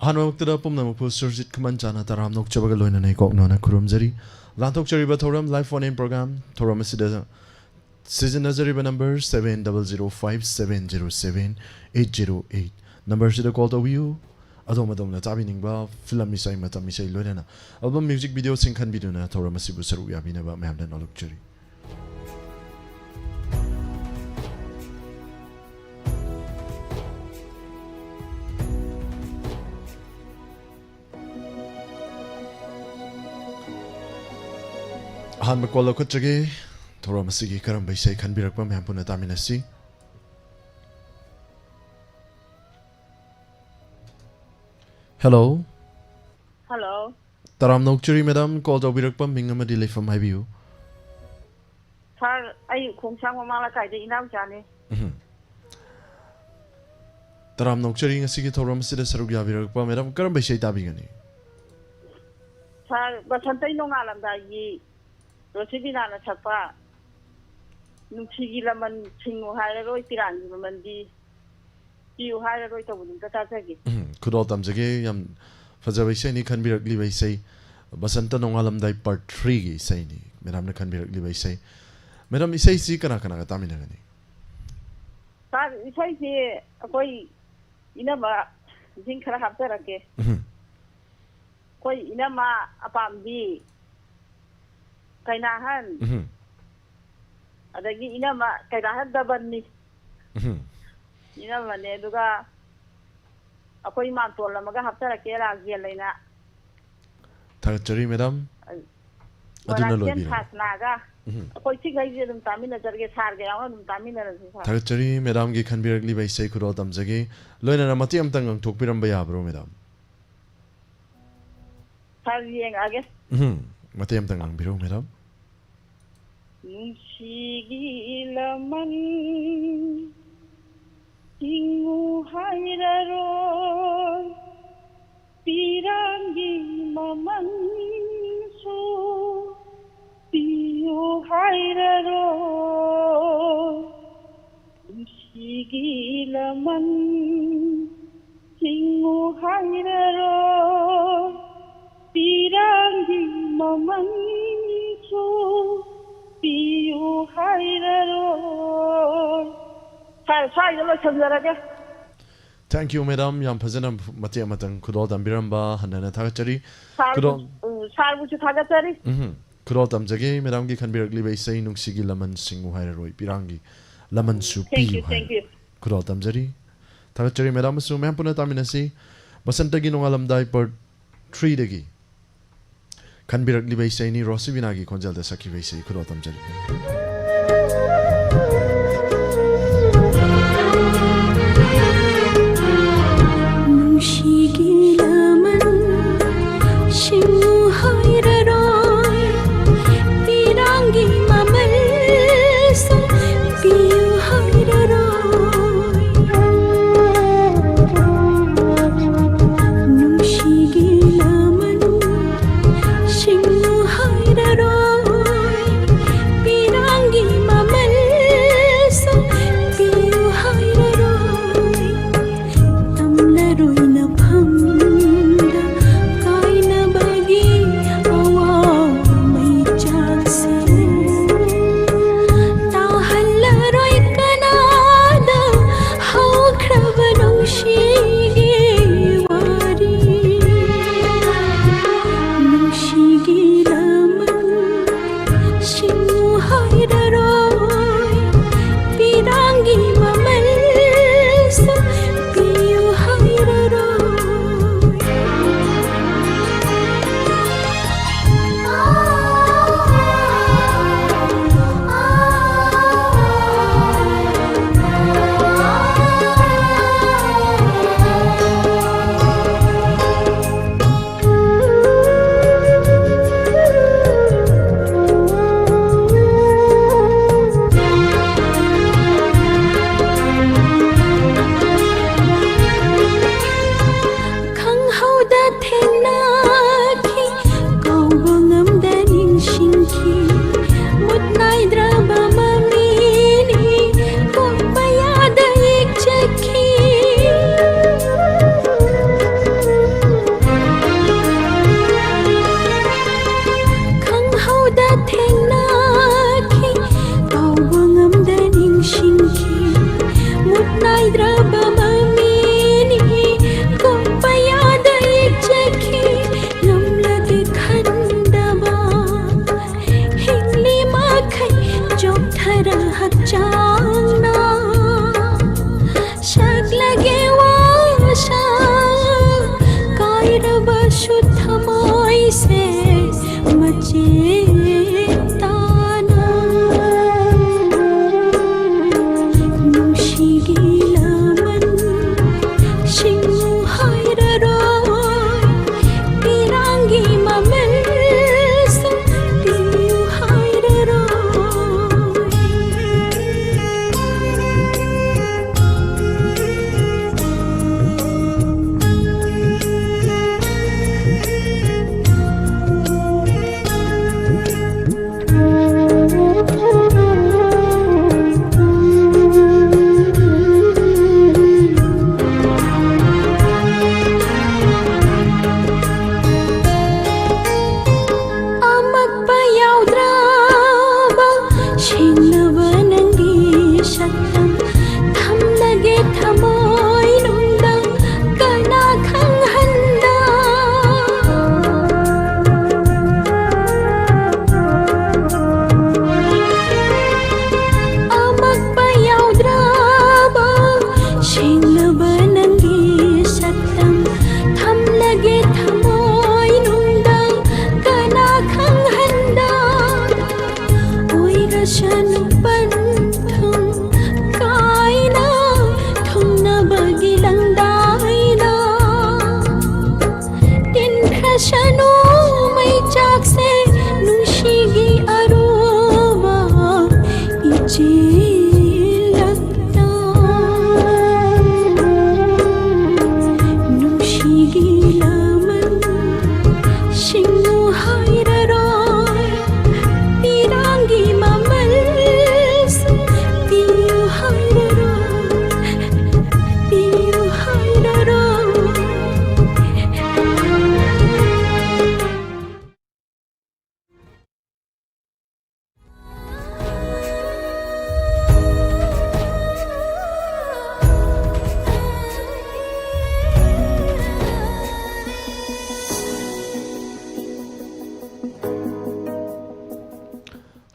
Hanwaktada Pumnamupu Surjit Kamanjana Taram Nok Chabagaloina Koknona Kurumzari Lantok Chariba Toram live phone in program Toram Season Nazariba number 7005 707 808. Number to the call to you Adomadom Taviningba Film Misai Matamisai Lorena album music video sing can be done at Toramasibu Saruya Binaba Mamdan Luxury. Han Makola Kutrage, Toramasigi Karam by Say Kanbirakam Hampuna Taminasi. Hello. Hello. Taram Nokchuri, Madam, called Obirakam Mingamadile from my view. Sir, I kung sang mamalakai di inam jani. Taram Nokchuri, a Sigi Toramasida Sarugya Virakam, Madam Karam by Say Tabigani. Sir, but something no alam da ye. Rosibina na chapa. Nuchigi laman chingu hire roi tiran mandi. You hire roi to wudin tatagi. Could all Tamzage, Fazavasani can be ugly by say, Basanta no alam die part 3 say, Madame can be ugly by say. Madame is say Sikanakana Taminagani. Sir, if I say a boy inama, think I have terake. Koi inama apam di. Kainahan. Adagi inama kainahan daban ni. Inama ne duga ako'y mantola maga haptara kera agiyalay na. Tagachari madam. Aduna loy bi. Khas naga. Ako'y tigay je dum tamin na jarge sar ge awan dum tamin na sa. Tagachari madam ge khanbiragli bai sei kuro tamjage loina na mati amtang ang thokpiram ba yabro madam. Sar yeng age. Mati amtang ang biro madam. Nushigi laman Ingu hairaron Pirangi maman so Piyo hairaron Nushigi laman Ingu hairaron Pirangi maman so Piyo hairaron Thank you, madam. Yam Pazanam Matia Matang Kudol Dambiramba, Hanana Tagachari. Kudol Kudol Tamjage, Madam Gi can be ugly by saying Nuxigi Laman Singu Hairoi, Pirangi, Laman Supi. Thank you. Kudol Tamjari. Tagachari, Madam Su Mampuna Taminasi, Basantagino Alam Dai per 3 degi. Can be ugly by saying Rossi Vinagi Conjal the Saki Vase, Kudol Tamjari. Pirang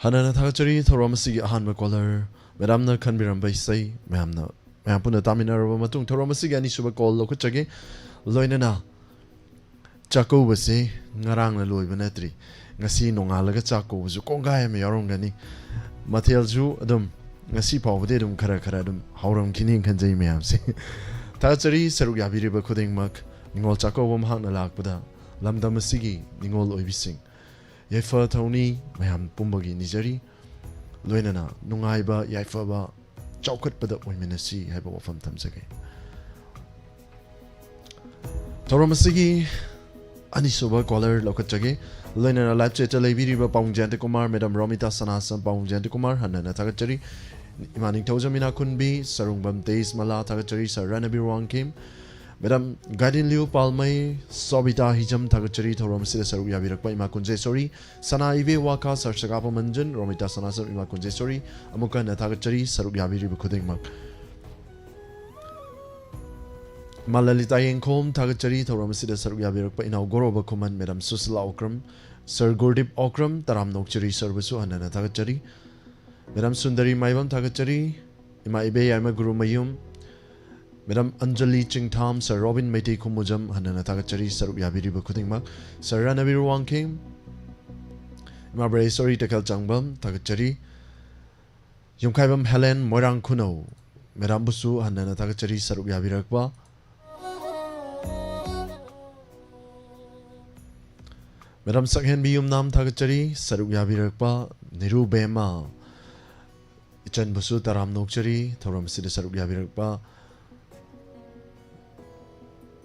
Hanana Thakachari, Thoramasi, Hanma Collar, Madame Kanbiram by say, Mamna, Mampuna Tamina Matung, Thoramasi, and Isuba call Lokuchage, Loinana. Chaco was say, Narang Louis Venetri, Nasi no Alaga Chaco, Zukonga, Mayorongani, Matelzu, Adam, Nasi Pavadum Karakaradum, Hauram Kining can say, Mam say. Thakachari, Saruga Viriba Coding Mak, Ningol Chaco, Wamhang Alakpada, Lamda Masigi, Ningol Oibising. Yaifa Tony, Mayam Pumbagi Nijari, Loinana, Nungaiba, Yaifaba, Chaukat Pada Womenasi, Haba Wafam Tamsake. Toromasigi, Anisoba Collar, Lokachage, Loinana Lapcheta Leviriba, Pong Jantikumar, Madame Romita Sanasa, Pong Jantikumar, Hanana Takachari, Imaning Tozamina Kunbi, Sarungbam Days Mala Takachari, Saranabi Wang Kim. Madam Gadin Liu Palmai, Sobita Hijam Takachari, Torom Sida Saruya Virakpa, Imakunze Sori, Sana Ive Waka, Sarsagapa Manjan, Romita Sanasa, Imakunze Sori, Amuka Natakachari, Saruya Viribukuding Mak. Malalita Yenkom, Takachari, Torom Sida Saruya Virakpa, Inaugoroba Kuman, Madam Susila Okram, Sir Gurdip Okram, Taram Nokchari, Servisu, and Natakachari, Madam Sundari Maivam Takachari, Ima Ibe Yama Guru Mayum. Madam Anjali Chingtham, Sir Robin Mete Kumujam, Hanana Takachari, Sir Yabiri Bukudingmak, Sir Ranavir Wang Kim, Mabre Sori Takal Changbam, Takachari, Yumkaibam Helen, Morang Kuno, Madam Busu, Hanana Takachari, Sir Yabirakba, Madam Sakhen Bium Nam Takachari, Sir Yabirakba, Niru Bema, Ichan Busu Taram Nokchari, Thoram Sida Sir Yabirakba.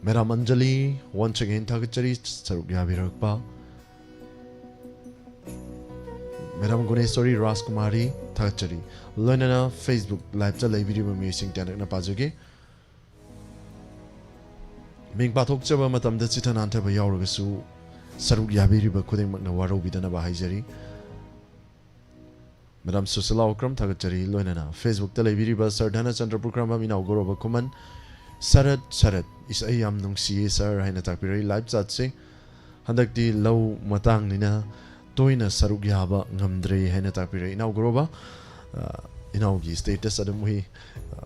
Madam Anjali, once again Takachari, Sarugya Virakpa. Madam Gunesori Raskumari, Takachari. Learnana Facebook Live to live video music Tanak Napazuki. Ming Patok Chaba Matam the Chitan Antaba Yauragasu, Sarugya Viriba Kuding Magnawaro Vidana Bahajari. Madam Susila Okram Takachari, Learnana, Facebook Televiriba, Sardana Center Program Inaugurova Kuman. Sarat is a yam nung si sir hay natakpiri live chat si handak di low matang nina toy na sarugyaba ngamdre hay natakpiri inauguro ba inaugi status adamuhi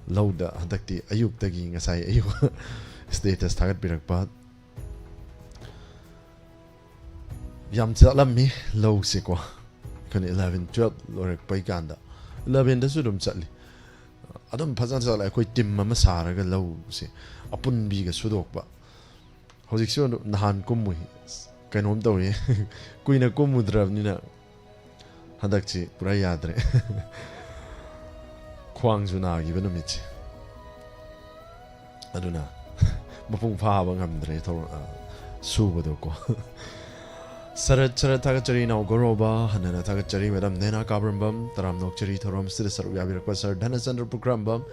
low da handak di ayuk tagi ngasay ayuk status tagat pirakpa yam chalam mi low si ko kan 11 12 lorak pai kanda 11 da sudum chatli Adam Pazan sa like tim mama saraga low si apun biga sudok ba hojik so nahan kumui kainom tawi kuina kumudrab nina hadak chi pura yadre khwang juna gi benumich aduna mapung pha ba ngamdre thor subado ko Sarat Takachari inaugoroba Hanana Takachari Madam Nena Kabrambam Taram Nokchari Thoram Sida Saruya Virakpa Sir Dana Center Programbam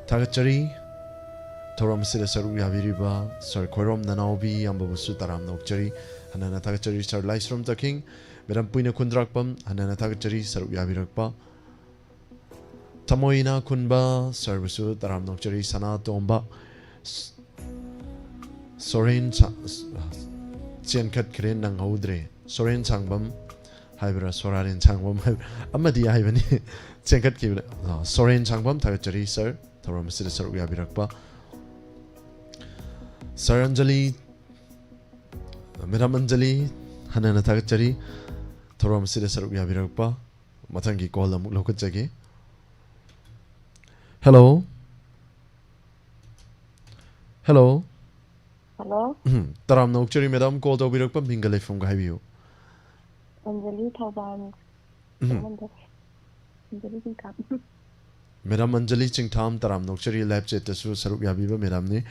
Takachari Thoram Sida Saruya Viriba Sir Korom Nanaobi Ambabusu Taram Nokchari Hanana Takachari Sir Laisrom Taking Madam Puina Kundrakpam Hanana Takachari Saruya Virakpa Tamoina Kunba Sir Busu Taram Nokchari Sana Tomba Sorin Chen kat kren nang haudre Soren changbam haibra sorarin changbam amadi haibani chen kat ki Soren changbam Takachari sir thoram sida sarugya birakpa Sir Anjali Madam Anjali Hanana Takachari thoram sida sarugya birakpa mathangi call amuk lokachage Hello Hello Hello, Taram Nokchari Madam called over the pumping from Gaibu. Anjali Thaban. Anjali Kam. Madam Anjali Chingtham Taram Nokchari Lab Chet Su Sarugya Biba Madam ni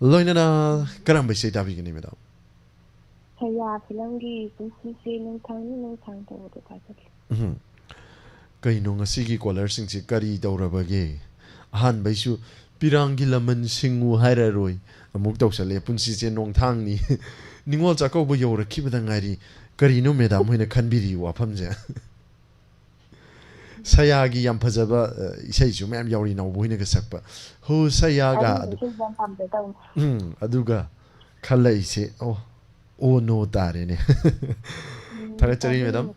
Loinana Karamba say Davigini Madam. Saya Pilangi, Susi, no time to the title. Kainong a sigi collar sing si Kari Daurabage. Han by Su Pirangi Laman Singu Hairaroi. Amuk Dosale Punsi Nong Tang ni Ningol Jacobo Yora Kibadangari Karino Madam when a canbiri wapamja Sayagi Yampazaba says you ma'am Yorino Winnagasapa. Who Sayaga Aduga Kalay say oh no darine Takachari Madam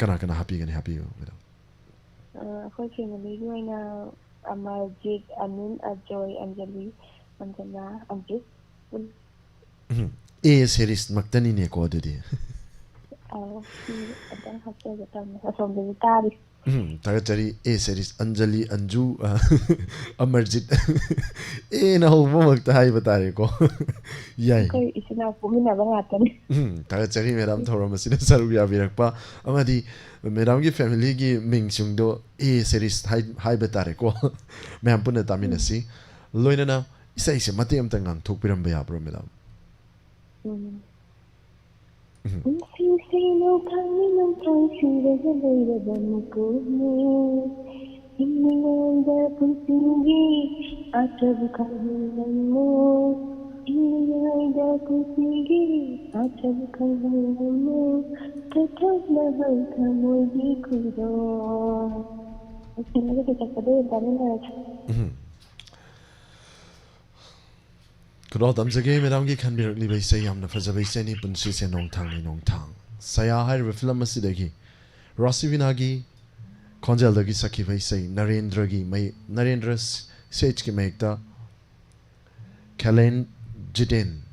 kana kana happy gani happy yo madam akhoi family doina Amarjit, Amin, Ajoy, Anjali, Anjana, Anjit. A series maktani ne ko didi Adang hasil betul asal dari tadi. taga chari A series Anjali Anju Amarjit e na ho makta hai batare ko yai Koi isina pumina bangat ni. taga chari madam thora masina saru ya birakpa amadi madam gi family gi ming chung do A series hai batare ko mem puna tamina si loina na isa isa mate am tangan thok piram ba bro madam Sing no tang shira jaleira banku ni inna kunsingi atab kalmu inna kunsingi atab kalmu tatla kamu di kudo isina ke takade banana Kuro tam jage madam gi khan birak li bai sai yamna fajabai sai ni punsi se nong thang saya hai re film asidagi Rasivina gi konjal dagi sakhi bai sai Narendra gi mai Narendra sage ki maikta Kalen Jiten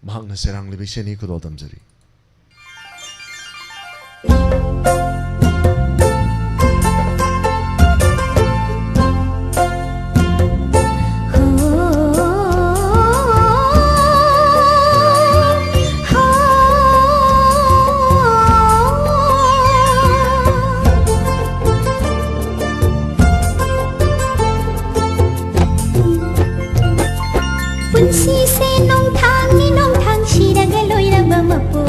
mahang na serang li bai sai ni kuro tam jari si se nong thang shira ga loi ra ba ma po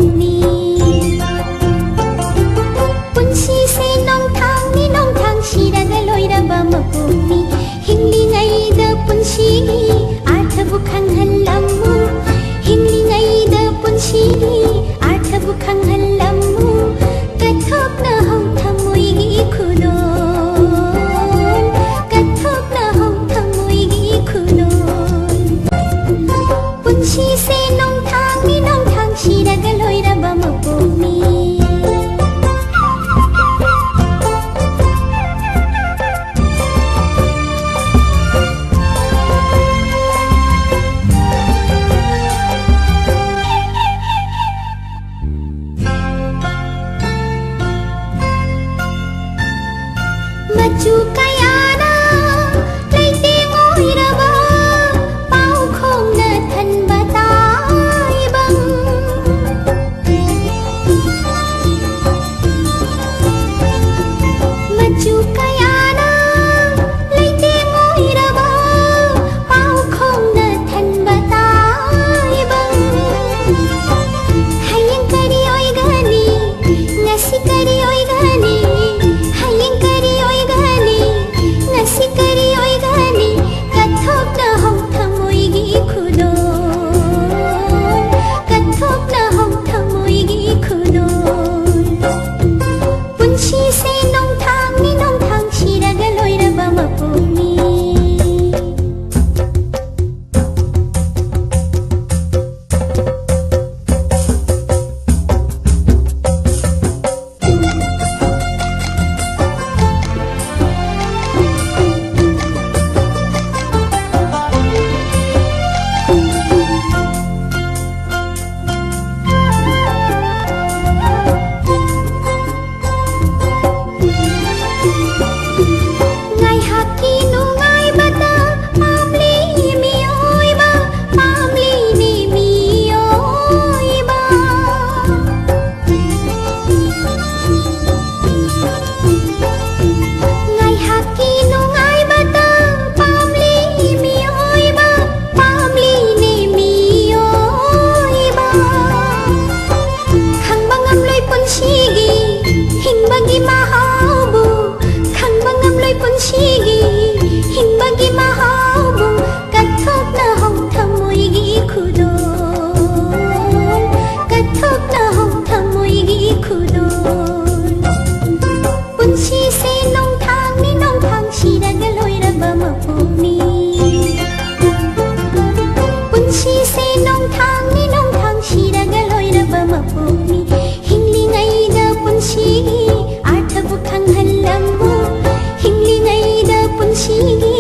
ꯄꯨꯟꯁꯤꯒꯤ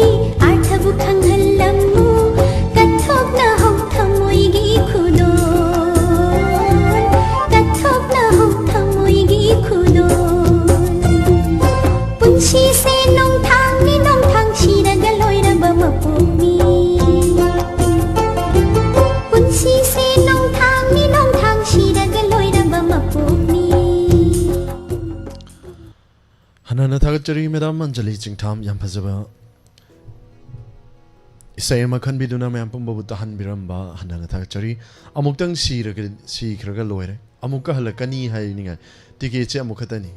ꯑꯥꯔꯊꯕꯨ ꯈꯪꯍꯜꯂꯝꯃꯨ ꯀꯠꯊꯣꯛꯅꯍꯧ ꯊꯃꯣꯏꯒꯤ ꯈꯨꯗꯣꯜ ꯀꯠꯊꯣꯛꯅꯍꯧ ꯊꯃꯣꯏꯒꯤ ꯈꯨꯗꯣꯜ ꯄꯨꯟꯁꯤꯁꯦ ꯅꯣꯡꯊꯥꯡꯅꯤ ꯅꯣꯡꯊꯥꯡ ꯁꯤꯔꯒ ꯂꯣꯏꯔꯕ ꯃꯄꯣꯛꯅꯤ ꯄꯨꯟꯁꯤꯁꯦ ꯅꯣꯡꯊꯥꯡꯅꯤ ꯅꯣꯡꯊꯥꯡ ꯁꯤꯔꯒ ꯂꯣꯏꯔꯕ ꯃꯄꯣꯛꯅꯤ Hanana Tagachari Madam Anjali Chingtam Yampazaba Isayama Kanbiduna Mampumba Tahan Biramba Hanana Tagachari Amukang Si Kraga Loire Amuka Halakani Haininga Ticket Amukatani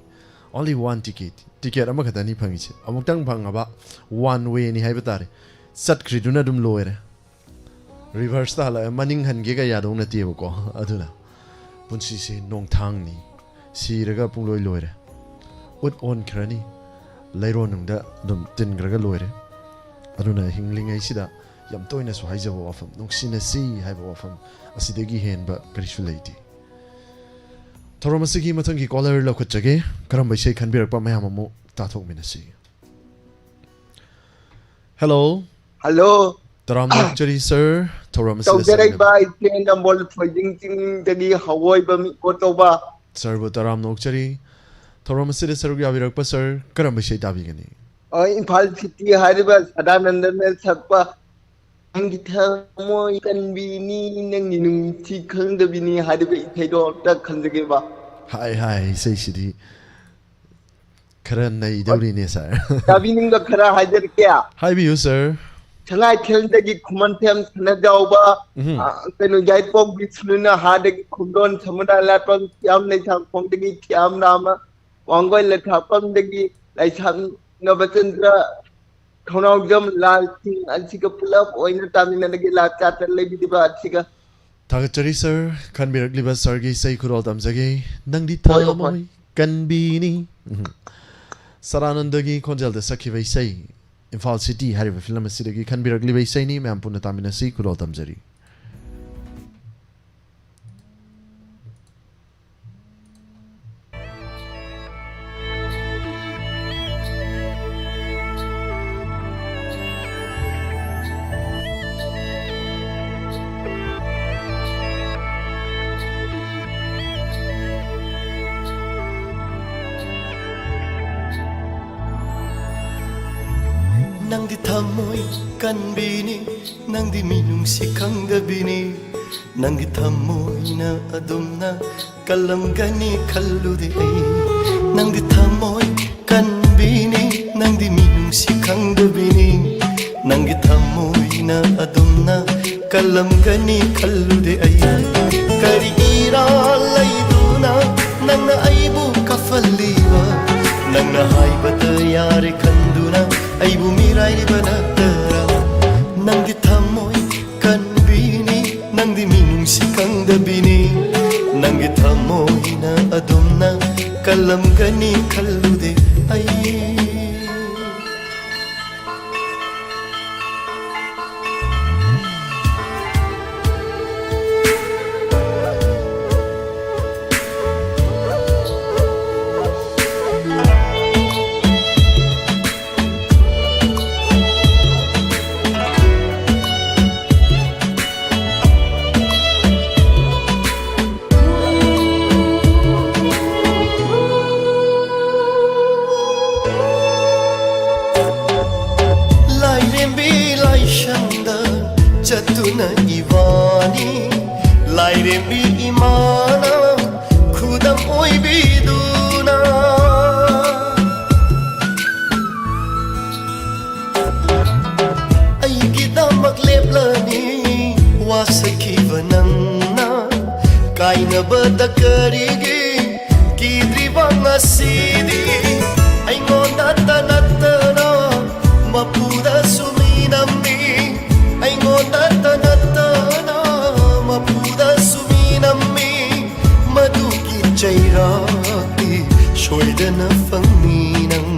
Only one ticket Amakatani Pangich Amutang Pangaba one way in Hibatari Sat Kriduna Dum Loire Reverse Tala Maning Han Giga Yadona Tioko Aduna Punsi say Nong Tangni Si Raga Puloi Loire Ut on Krani Laironunda Dum Tin Graga Loire Aduna Hingling Aisida Yam Toinas Wiser of him, Noxina Sea have of him, a Sidegi hen but Grishulati. Toromasiki Matangi Collar Lokochage, Karamba Shay can be a Pamamo Tato Minasi. Hello, Hello. Taram Lectury, sir, Toromas. So direct by train the ball for Jinking the Hawaii Bami Kotoba. Sir, but Taram Nokchari, Toromas Sirga Virapa, sir, Karamba Shay Davigani. In Pal City, Haribas, Adam and the Sapa. Angita Moy can be needing Tikun the Bini Hadibi Tedo that Kanzageva. Hi, say City. Karan Dawlini, sir. Davining the Kara Hajar. Hi, you, sir. Shall I tell the Kumantem Nadawa? Then you get pop with Luna Hadak Kundon, Samada Lapon, Yam Leta Pondigi, Yam Nama, Wango Letapon Degi, like some Novacendra. Konogam Lalting and Sika pull up or in the time in the last chat and lady about Sika. Tagachari, sir, can be Liba Sargi say Kurodam Zage, Nangdi Talamoy, can be ni Saranandagi Konjal the Sakiva say. In Fall City, Harry Film City can be Liba Sani, Mampunatamina Si Kurodam Zari. Nangdi thamoy kanbini nangdi minung sikang gabini nangdi thamoy na adumna kalam gani khallude ai nangdi thamoy kanbini nangdi minung sikang gabini nangdi thamoy na adumna kalam gani khallude ai kari ira laiduna nangna aibu kafalliwa nangna haibata yare khanduna aibu mirai banatara nangdi thamoy kanbini nangdi minung sikang dabini nangdi thamoy na adumna kalam gani khallude ai Chatuna Ivani Lairembi Imana Kudam Oibiduna Aigidamak leplani Wasakivanangna Kaina badakarigi Kidribang asidi Aingonda tanatana Mapuda suminamni Aingonda tanatana mapuda suminammi maduki chairaki shoidana fangminang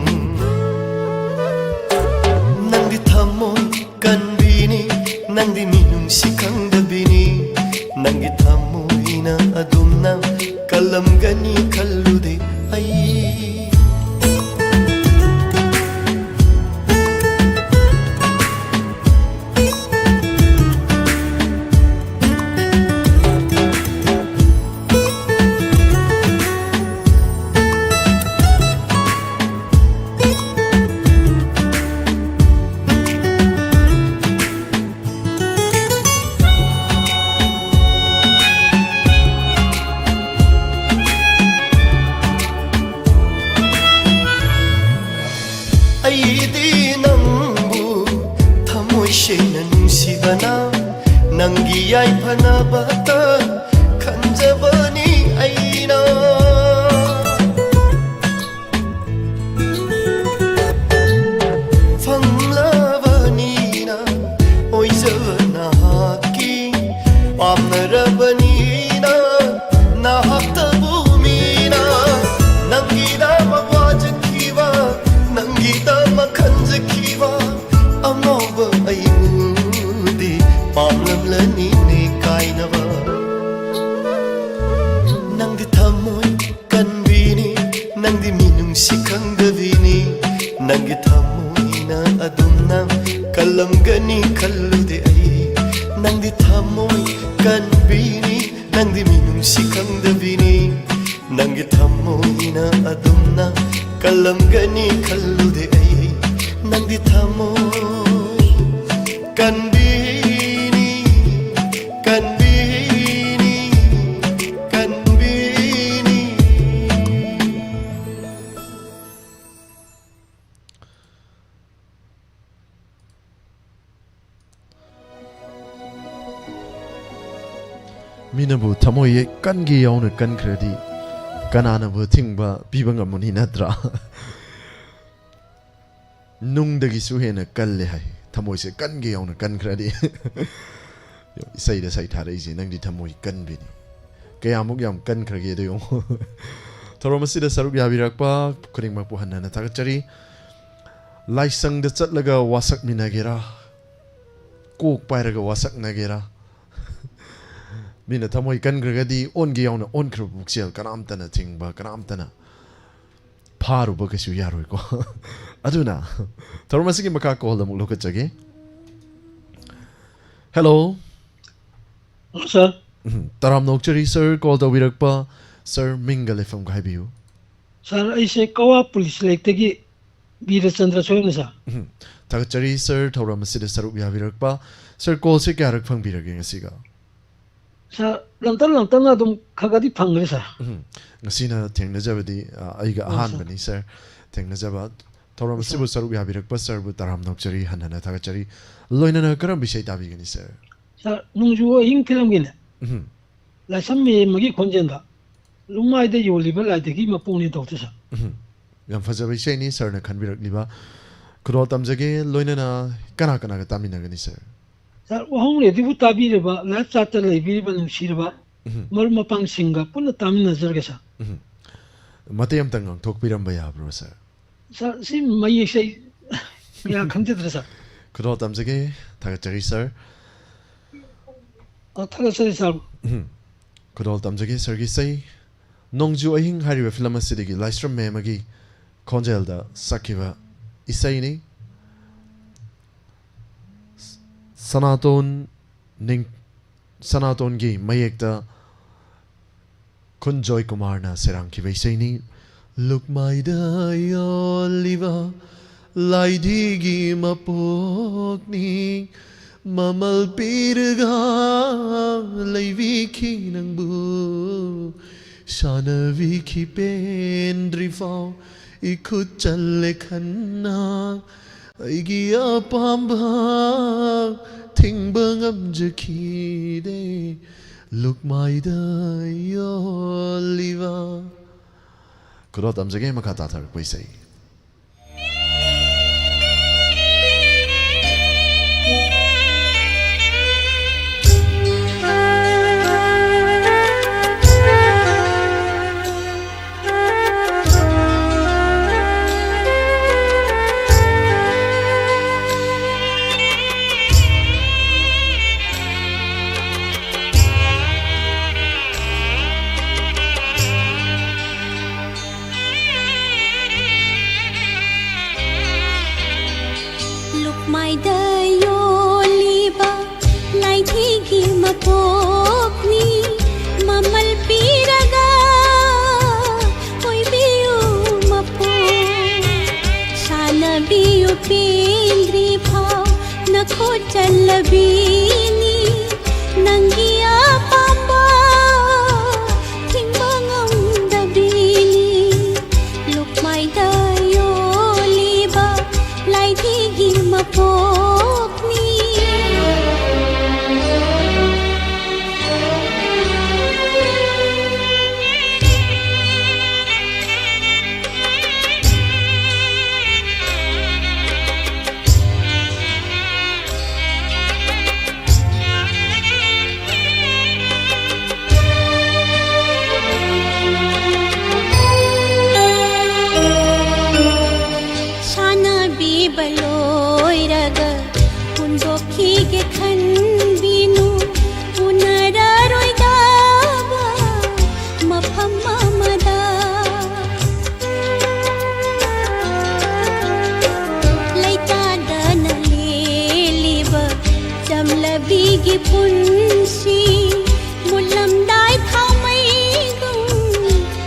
nangdi thamoy kanbini nangdi minung sikang dabini nangdi thamoy na adumna kalam gani khallude ai सेना नुंसिबना नंगी याइफनबता खंजबनी आइना फंगलाबनीना ओइजबना hockey पामनरबनीना नाहतबु Meena नंगीदा मवाजखीवा नंगीदा मखंजखीवा अमोब अइमुदी पामलमलनी ने काइनवा नंगदी थमोय कनबीनी नंगदी मिनुंगसी खंगदबीनी नंगी थमोयना अदुमना कलमगनी खल्लुदे अई नंगदी थमोय कनबीनी नंगदी मिनुंगसी खंगदबीनी नंगी थमोयना अदुमना कलमगनी खल्लुदे अई नंगदी थमोय कनबीनी कनबीनी कनबीनी मीनबु थमोय कनगी याउन कनख्रदी कनानबु थिंगबा पिबंगमुनि नत्रा नुंगदगिसु हेना कल्ले हाय थमोयसे कनगे याउन कनख्रदी इसैदा सैथारैजे नंगदि थमोय कनबिनी कयामुक याम कनख्रगे दयो थोरमसिदा सरुक याबिरकपा खुरिंगमकपु हन्नना थागचरी लाइसंगदा चटलगा वासक मिनागेरा कोक पाइरगा वासक नगेरा मीना थमोय कनग्रगदी ओनगे याउन ओनख्र बुक्सेल कनामतना थिंगबा कनामतना फारुबा कछु यारोयको अदुना थोरमसिगी मका कॉल दमुक लोकचगे हेलो सर तराम नोकचरी सर कॉल तौबिरकपा सर मिंगल एफएम का हाइबियु सर ऐसे कवा पुलिस लेक्तगी वीरचंद्र सोयम सर थागचरी सर थोरमसिदा सरुक याबिरकपा सर कॉल से क्या रक फंगबिरगे ngasiga सर लंतन अदुम खगदी फंगरे sir ngasina thengnajabadi aiga ahanbani sir thengnajaba थोरमसिबु सरुक याबिरकपा सर बु तराम नोकचरी हन्नना थागचरी लोइनना करम विषय ताबिगनि सर सर नुंजु हिंग फिल्म गिने लासम मे मगी खोंजेंदा लुमाइदे योलिबा लाइदगी मपुंगनि दौते sir yam fajaba ishaini sir na khanbirakliba kuro tamjage loinana kana kana ga taminagani sir sir वहां रेदिबु ताबिरेबा लाइफ चार्टर लेबिरिबा नुसिरबा मरम मपांग सिंगा पुन तामिन नजर के sir matayam tangang thokpiram ba yabro sir sir सी मई से या खंजे दरे sir kuro tamjage thagachari sir थागा sir kuro tamjage sir gi sai nongju ahing hariba film asidigi livestream memagi khonjelda sakiba isaini सनातन की मयेक्ता कुंजोय कुमार ना सेरांग की वैसेनी लुकमाइदा योलिवा लाइदिगी मपोकनी ममल पीरगा लैवी की नंगबू शानवी की पेंड्रिफाओ इखुद चले खन्ना आइगी अपाम्बा थिंगबंगम जखीदे लुकमाइदा योलिवा कुरो तमजगे मखाता थर पैसै चलबीनी नंगिया पापा थिंगंगम दबीनी लुकमाई दयोलीबा लाइदी गी मपोकनी ꯊꯤꯒꯦ ꯈꯟꯕꯤꯅꯨ ꯎꯅꯔꯔꯣꯏꯗꯕ ꯃꯐꯝ ꯑꯃꯗ ꯂꯩꯇꯥꯗꯅ ꯂꯦꯜꯂꯤꯕ ꯆꯝꯂꯕꯤꯒꯤ ꯄꯨꯟꯁꯤ ꯃꯨꯜꯂꯝꯗꯥꯏ ꯊꯥꯎꯃꯩꯒꯨꯝ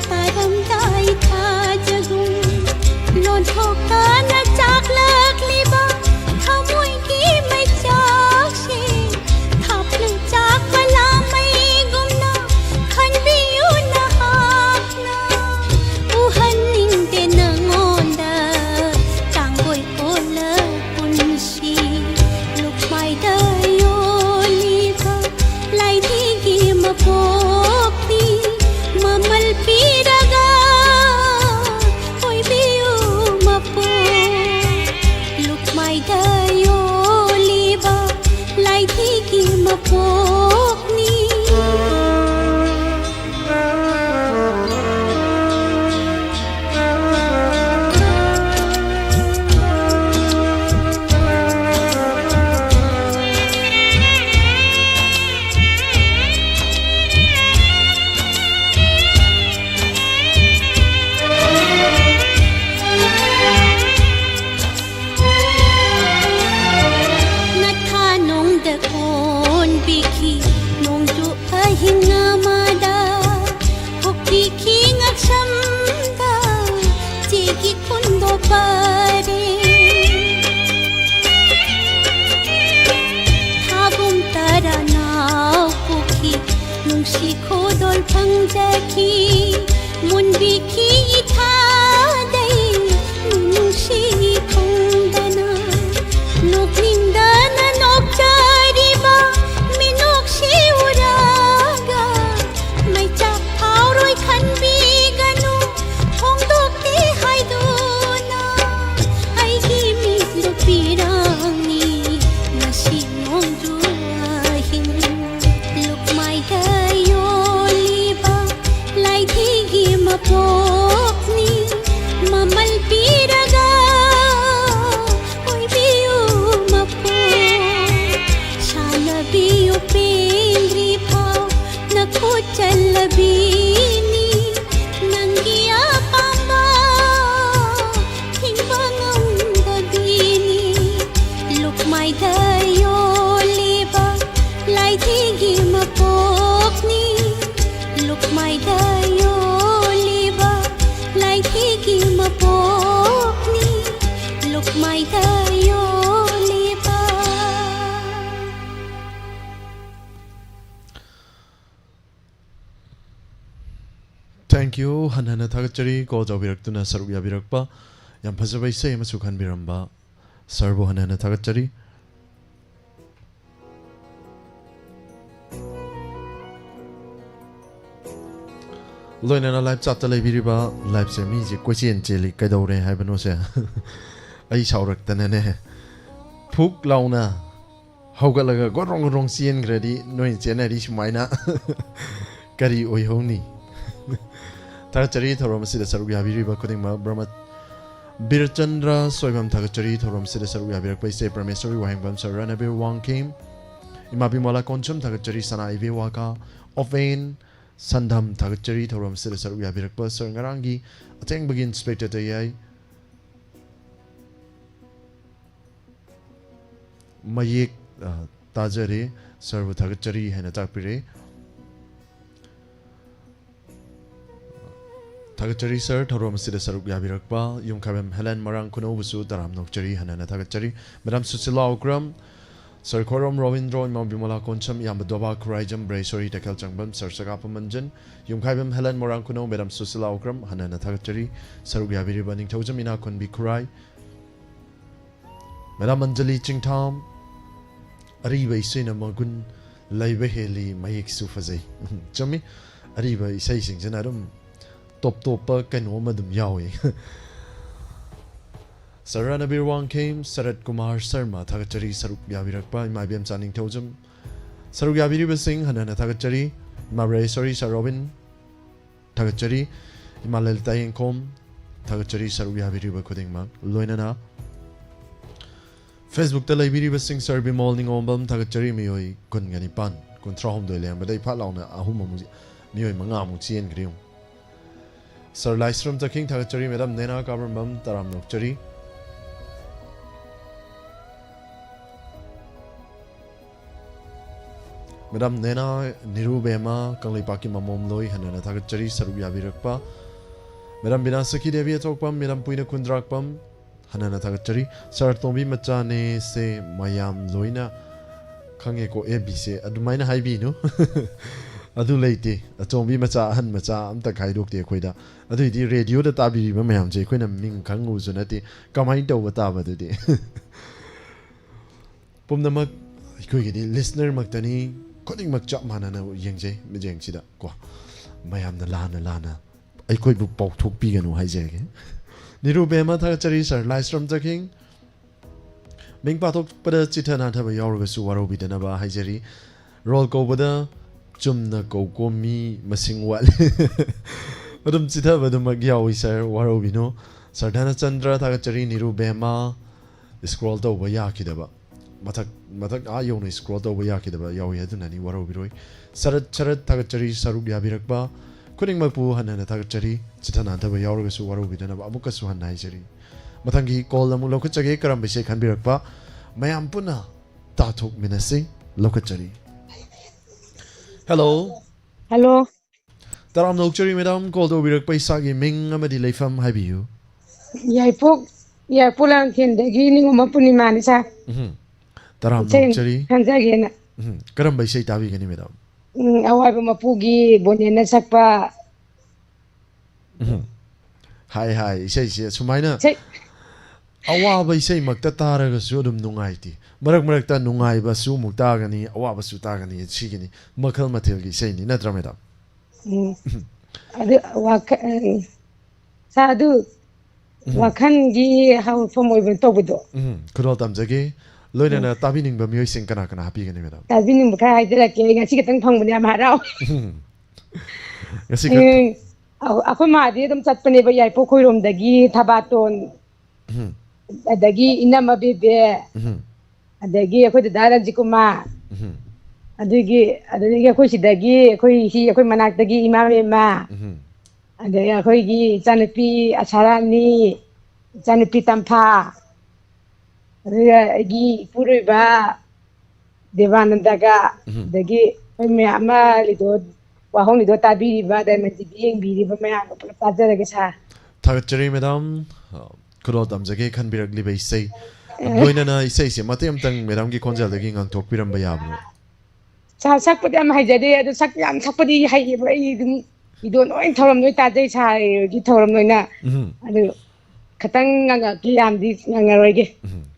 ꯇꯥꯔꯝꯗꯥꯏ ꯊꯥꯖꯒꯨꯝ ꯂꯣꯟꯊꯣꯛꯇꯅ ꯆꯥꯛꯂꯛꯂꯤꯕ ꯊꯃꯣꯏꯒꯤ ꯃꯩꯆꯥꯛꯁꯦ ꯊꯥꯞꯅ ꯆꯥꯛꯄ ꯂꯥꯃꯩꯒꯨꯝꯅ ꯈꯟꯕꯤꯌꯨ ꯅꯍꯥꯛꯅ ꯎꯍꯟꯅꯤꯡꯗꯦ ꯅꯉꯣꯟꯗ ꯇꯥꯡꯒꯣꯏ ꯑꯣꯜꯂ ꯄꯨꯟꯁꯤ ꯂꯨꯛꯃꯥꯏꯗ ꯌꯣꯜꯂꯤꯕ ꯂꯥꯏꯙꯤꯒꯤ ꯃꯄꯣꯛꯇꯤ ꯃꯃꯜ ꯄꯤꯔꯒ ꯑꯣꯏꯕꯤꯌꯨ ꯃꯄꯣꯛ ꯂꯨꯛꯃꯥꯏꯗ ꯌꯣꯜꯂꯤꯕ ꯂꯥꯏꯙꯤꯒꯤ ꯃꯄꯣꯛꯅꯤ ꯅꯊꯥꯅꯣꯡꯗ ꯀꯣꯟꯕꯤꯈꯤ ꯅꯣꯡꯖꯨ ꯑꯍꯤꯡ ꯑꯃꯗ ꯍꯨꯛꯄꯤꯈꯤ ꯉꯛꯁꯝꯗ ꯆꯦꯒꯤ ꯈꯨꯟꯗꯣ ꯄꯔꯦ ꯊꯥꯒꯨꯝ ꯇꯔꯥ ꯅꯥꯎ ꯄꯨꯈꯤ ꯅꯨꯡꯁꯤ ꯈꯣꯗꯣꯜ ꯐꯪꯖꯈꯤ ꯃꯨꯟꯕꯤꯈꯤ ꯏꯊꯥꯗꯩ ꯅꯨꯡꯁꯤ ꯈꯣꯡꯗꯅ ꯅꯣꯛꯅꯤꯡꯗꯅ ꯅꯣꯛꯆꯔꯤꯕ ꯃꯤꯅꯣꯛꯁꯤ ꯎꯔꯒ ꯃꯩꯆꯥꯛ ꯐꯥꯎꯔꯣꯏ ꯈꯟꯕꯤꯒꯅꯨ ꯐꯣꯡꯗꯣꯛꯇꯦ ꯍꯥꯏꯗꯨꯅ ꯑꯩꯒꯤ ꯃꯤꯠꯂꯨ ꯄꯤꯔꯥꯡꯅꯤ ꯉꯁꯤ ꯅꯣꯡꯖꯨ ꯑꯍꯤꯡ ꯂꯨꯛꯃꯥꯏꯗ ꯌꯣꯜꯂꯤꯕ ꯂꯥꯏꯙꯤꯒꯤ ꯃꯄꯣꯛꯅꯤ ꯃꯃꯜ ꯄꯤꯔꯒ ꯑꯣꯏꯕꯤꯌු ꯃꯄꯣꯛ ꯁꯥꯟꯅꯕꯤꯌꯨ ꯄꯦꯟꯗ꯭ꯔꯤ ꯐꯥꯎ ꯅꯈꯨꯠ ꯆꯜꯂꯕꯤꯅꯤ ꯅꯪꯒꯤ ꯑꯄꯥꯝꯕ ꯊꯤꯡꯕ ꯉꯝꯗꯕꯤꯅꯤ ꯂꯨꯛꯃꯥꯏꯗ ꯌꯣꯜꯂꯤꯕ ꯂꯥꯏꯙꯤꯒꯤ ꯃꯄꯣꯛꯅꯤ ꯂꯨꯛꯃꯥꯏꯗ ꯌꯣꯜꯂꯤꯕ ꯂꯥꯏꯙꯤꯒꯤ ꯃꯄꯣꯛꯅꯤ ꯂꯨꯛꯃꯥꯏꯗ ꯌꯣꯜꯂꯤꯕ Thank you. Hanana Thagachari, Ko Javirakuna Saruk Yabirakpa, Yam Pasavai Say Masukan Biramba, Sarbo Hanana Thagachari. Loinana live chapter Biriba, live se music, question jelly, Kadore, Habanose. I shouted Tanane. Puk Launa. Hogalaga got wrong scene ready, no in Janarish Mina. Kari Oyhoni. Thagachari Thoramasi the Saruya Biriba Kodima Brahma Birchandra Soyam Thagachari Thoramasi the Saruya Birpa say Pramesori Wahang Saranabir Wang came Imabimola Conchum Thagachari Sana Ivi Waka Ovain Sandam Thagachari Thoramasi the Saruya Birpa Sarangarangi Atang begin spectator yai Mayek Tajare Sarva Thagachari Hanatapire Thagachari sir, Thorom Sida Saruk Yabirakpa, Yumkabem Helen Marang Kunobusu, Daram Nokchari, Hanana Thagachari, Madame Susila Okram, Sir Korom Rovindro, Mabimola Concham, Yamadoba, Kurajam, Braysori, Takel Changbam, Sir Sagapa Manjan, Yumkabem Helen Marang Kuno, Madame Susila Okram, Hanana Thagachari, Saruk Yabiri Banning Tojamina Kunbi Kurai, Madame Anjali Chingtam, Ariba Isina Magun, Laiba Heli, Mayik Sufazay, Chummy, Ariba Isay Janarum. Top can woman yawi. Saranabir Wang came, Sarat Kumar Sarma, Thagachari, Saruk Yabirakpa, my BM Sanning Tojum. Saruk Yabiri Singh, Hanana Thagachari, Mabre Sori Sarobin, Thagachari, Imalel Tayin Kom, Thagachari, Saruk Yabiri Bakuding Mark, Loinana. Facebook ta laibiri sing serbi morning ombam thagachari mioi kun gani pan kun trahom doi lem badai phat launa ahum mu mioi manga mu chien griu sir laisram ta king thagachari madam nena kabram taram nokchari madam nena niru bema kanglai paki mamom loi hanana thagachari saru yabirakpa madam binasaki devi atokpam madam puina kundrakpam hanana thagachari sir tombi machane se mayam loina khange ko abc adumaina haibi no adu leite atombi macha han macha amta khaidok te khoida adu di radio da tabi ba mayam je khoina ming khangu sunati kamai taw bata ba de pumnamak khoi gi listener maktani koning mak chap manana yengje mejeng sida ko mayam na lana ai khoi bu pok thok pi ganu hai je ge niru bema thagachari sir livestream taking ming patok pada chithana thaba yaw su waro bi dana ba haijari roll ko bada chumna ko mi masing wal adum chitha bada mag yaw sir waro bi no sardhana chandra thagachari niru bema scroll to ba ya kidaba matak a yaw no scroll to ba ya kidaba yaw ya duna ni waro bi roi sarat thagachari saru ya birakba kuning mapu hanana thagachari chithana thaba yaw su waro bi dana ba amuka su han haijari mathangi call amu lokachage karam bishe khanbirakpa mayam puna tathok minasi lokachari hello taram lokchari madam call do birak paisa gi ming amadi leifam haibiu Yaipulang kendagi ni ngoma punima ni sa taram lokchari hanjagena karam bishe tabi gani madam awai ba mapugi bonena sakpa hai isai sumaina awaba isai makta taraga su dum nungai ti marak ta nungai ba su mukta gani awaba su ta gani chigini makhal mathel gi isai ni natra madam adu sadu wakhan gi haw phomoi ben tobudo kuro tamjage loina na tabining ba mioi sing kana happy gani madam tabining ba khai dira ke ngasi kitang phangbu ya marau ngasi akhoi ma di dum chatpane ba yai po khoirom dagi thabaton adagi inama bebe adagi akhoi dara jikuma adagi akhoi sidagi akhoi manak dagi imam ma adagi akhoi gi chanapi acharani chanapi tampha adagi puroi ba devanandaga adagi me ama lido wahong lido tabi ba da manjing bi ba ma ko tajara sa thagachari madam kuro tamjage khanbirak li bai sei loina na isai se matem tang madam gi konjal dagi ngang tok piram ba yabno sak padi am haijade adu sak yam sak padi hai ba I dum idon oi thoram noi ta jai sa gi thoram noi na adu khatang nga ki yam di nga roi ge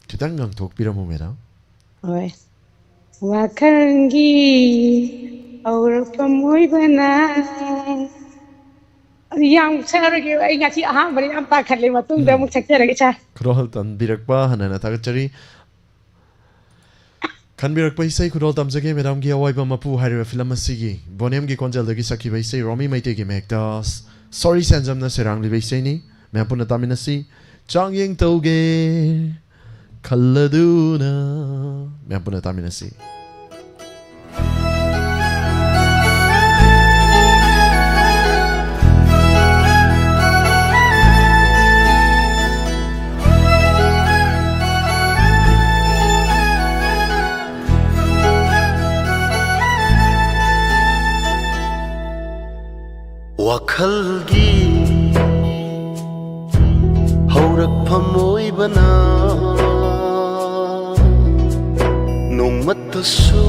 kitang ngang tok piram madam oi wakhangi aur pamoi bana yang sarage ai ngasi aha bari am pa khalle matung da muk sakya rage cha kurol tan birakpa hanana thagachari khan birakpa isai kurol tamjage madam gi awai ba mapu haire film asigi bonem gi konjal dagi sakhi bai sei romi maite gi mekta sorry sanjam na serang li bai sei ni me apuna taminasi changyeng toge khalladuna me apuna taminasi wakhalgi haurakpham oibana nongmatasu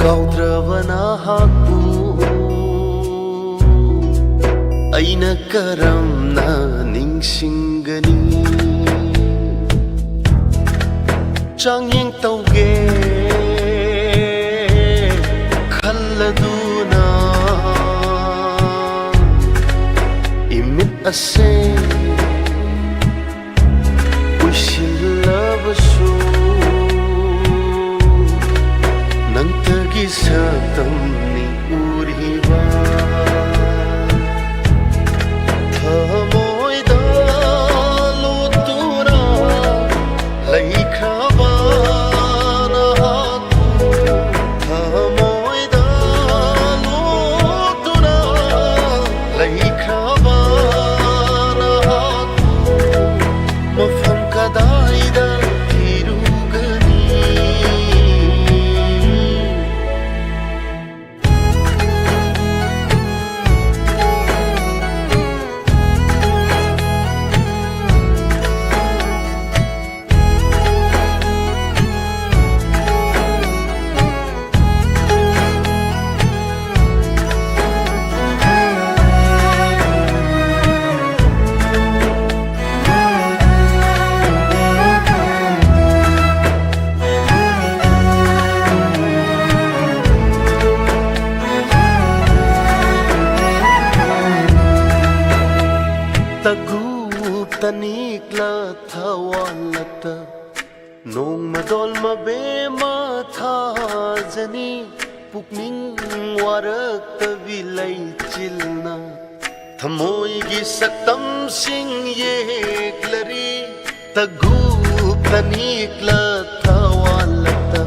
kaudravana haku aina karamna ningsingani changyeng tauge khalladuna ase ushilavasu nantagi satam ni uriva thamoida lutuna ꯋꯥꯜꯂꯛꯇ ꯅꯣꯡꯃꯗꯣꯜ ꯃꯕꯦꯝꯃ ꯊꯥꯖꯅꯤ ꯄꯨꯛꯅꯤꯡ ꯋꯥꯔꯛꯇꯕꯤ ꯂꯩꯆꯤꯜꯅ ꯊꯃꯣꯏꯒꯤ ꯁꯛꯇꯝꯁꯤꯡ ꯌꯦꯛꯂꯔꯤ ꯇꯒꯨ ꯇꯅꯤꯛꯂ ꯊꯋꯥꯜꯂꯛꯇ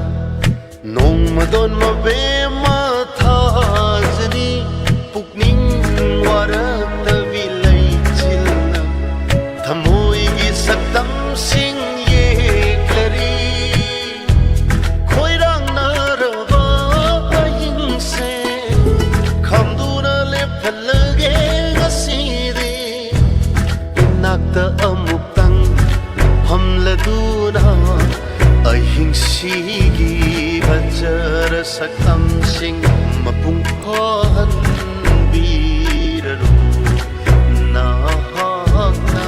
ꯅꯣꯡꯃꯗꯣꯜ ꯃꯕꯦꯝꯃ ꯊꯥꯖꯅꯤ ꯄꯨꯛꯅꯤꯡ ꯋꯥꯔꯛꯇꯕꯤ ꯂꯩꯆꯤꯜꯅ ꯊꯃꯣꯏꯒꯤ ꯁꯛꯇꯝꯁꯤꯡ ꯌꯦꯛꯂꯔꯤ ꯈꯣꯏꯔꯥꯡꯅꯔꯕ ꯑꯍꯤꯡꯁꯦ ꯈꯝꯗꯨꯅ ꯂꯦꯞꯍꯜꯂꯒꯦ ꯉꯁꯤꯗꯤ ꯏꯅꯥꯛꯇ ꯑꯃꯨꯛꯇꯪ ꯐꯝꯂꯗꯨꯅ ꯑꯍꯤꯡꯁꯤꯒꯤ ꯐꯖꯔ ꯁꯛꯇꯝꯁꯤꯡ ꯃꯄꯨꯡ ꯐꯥꯍꯟꯕꯤꯔꯔꯣ ꯅꯍꯥꯛꯅ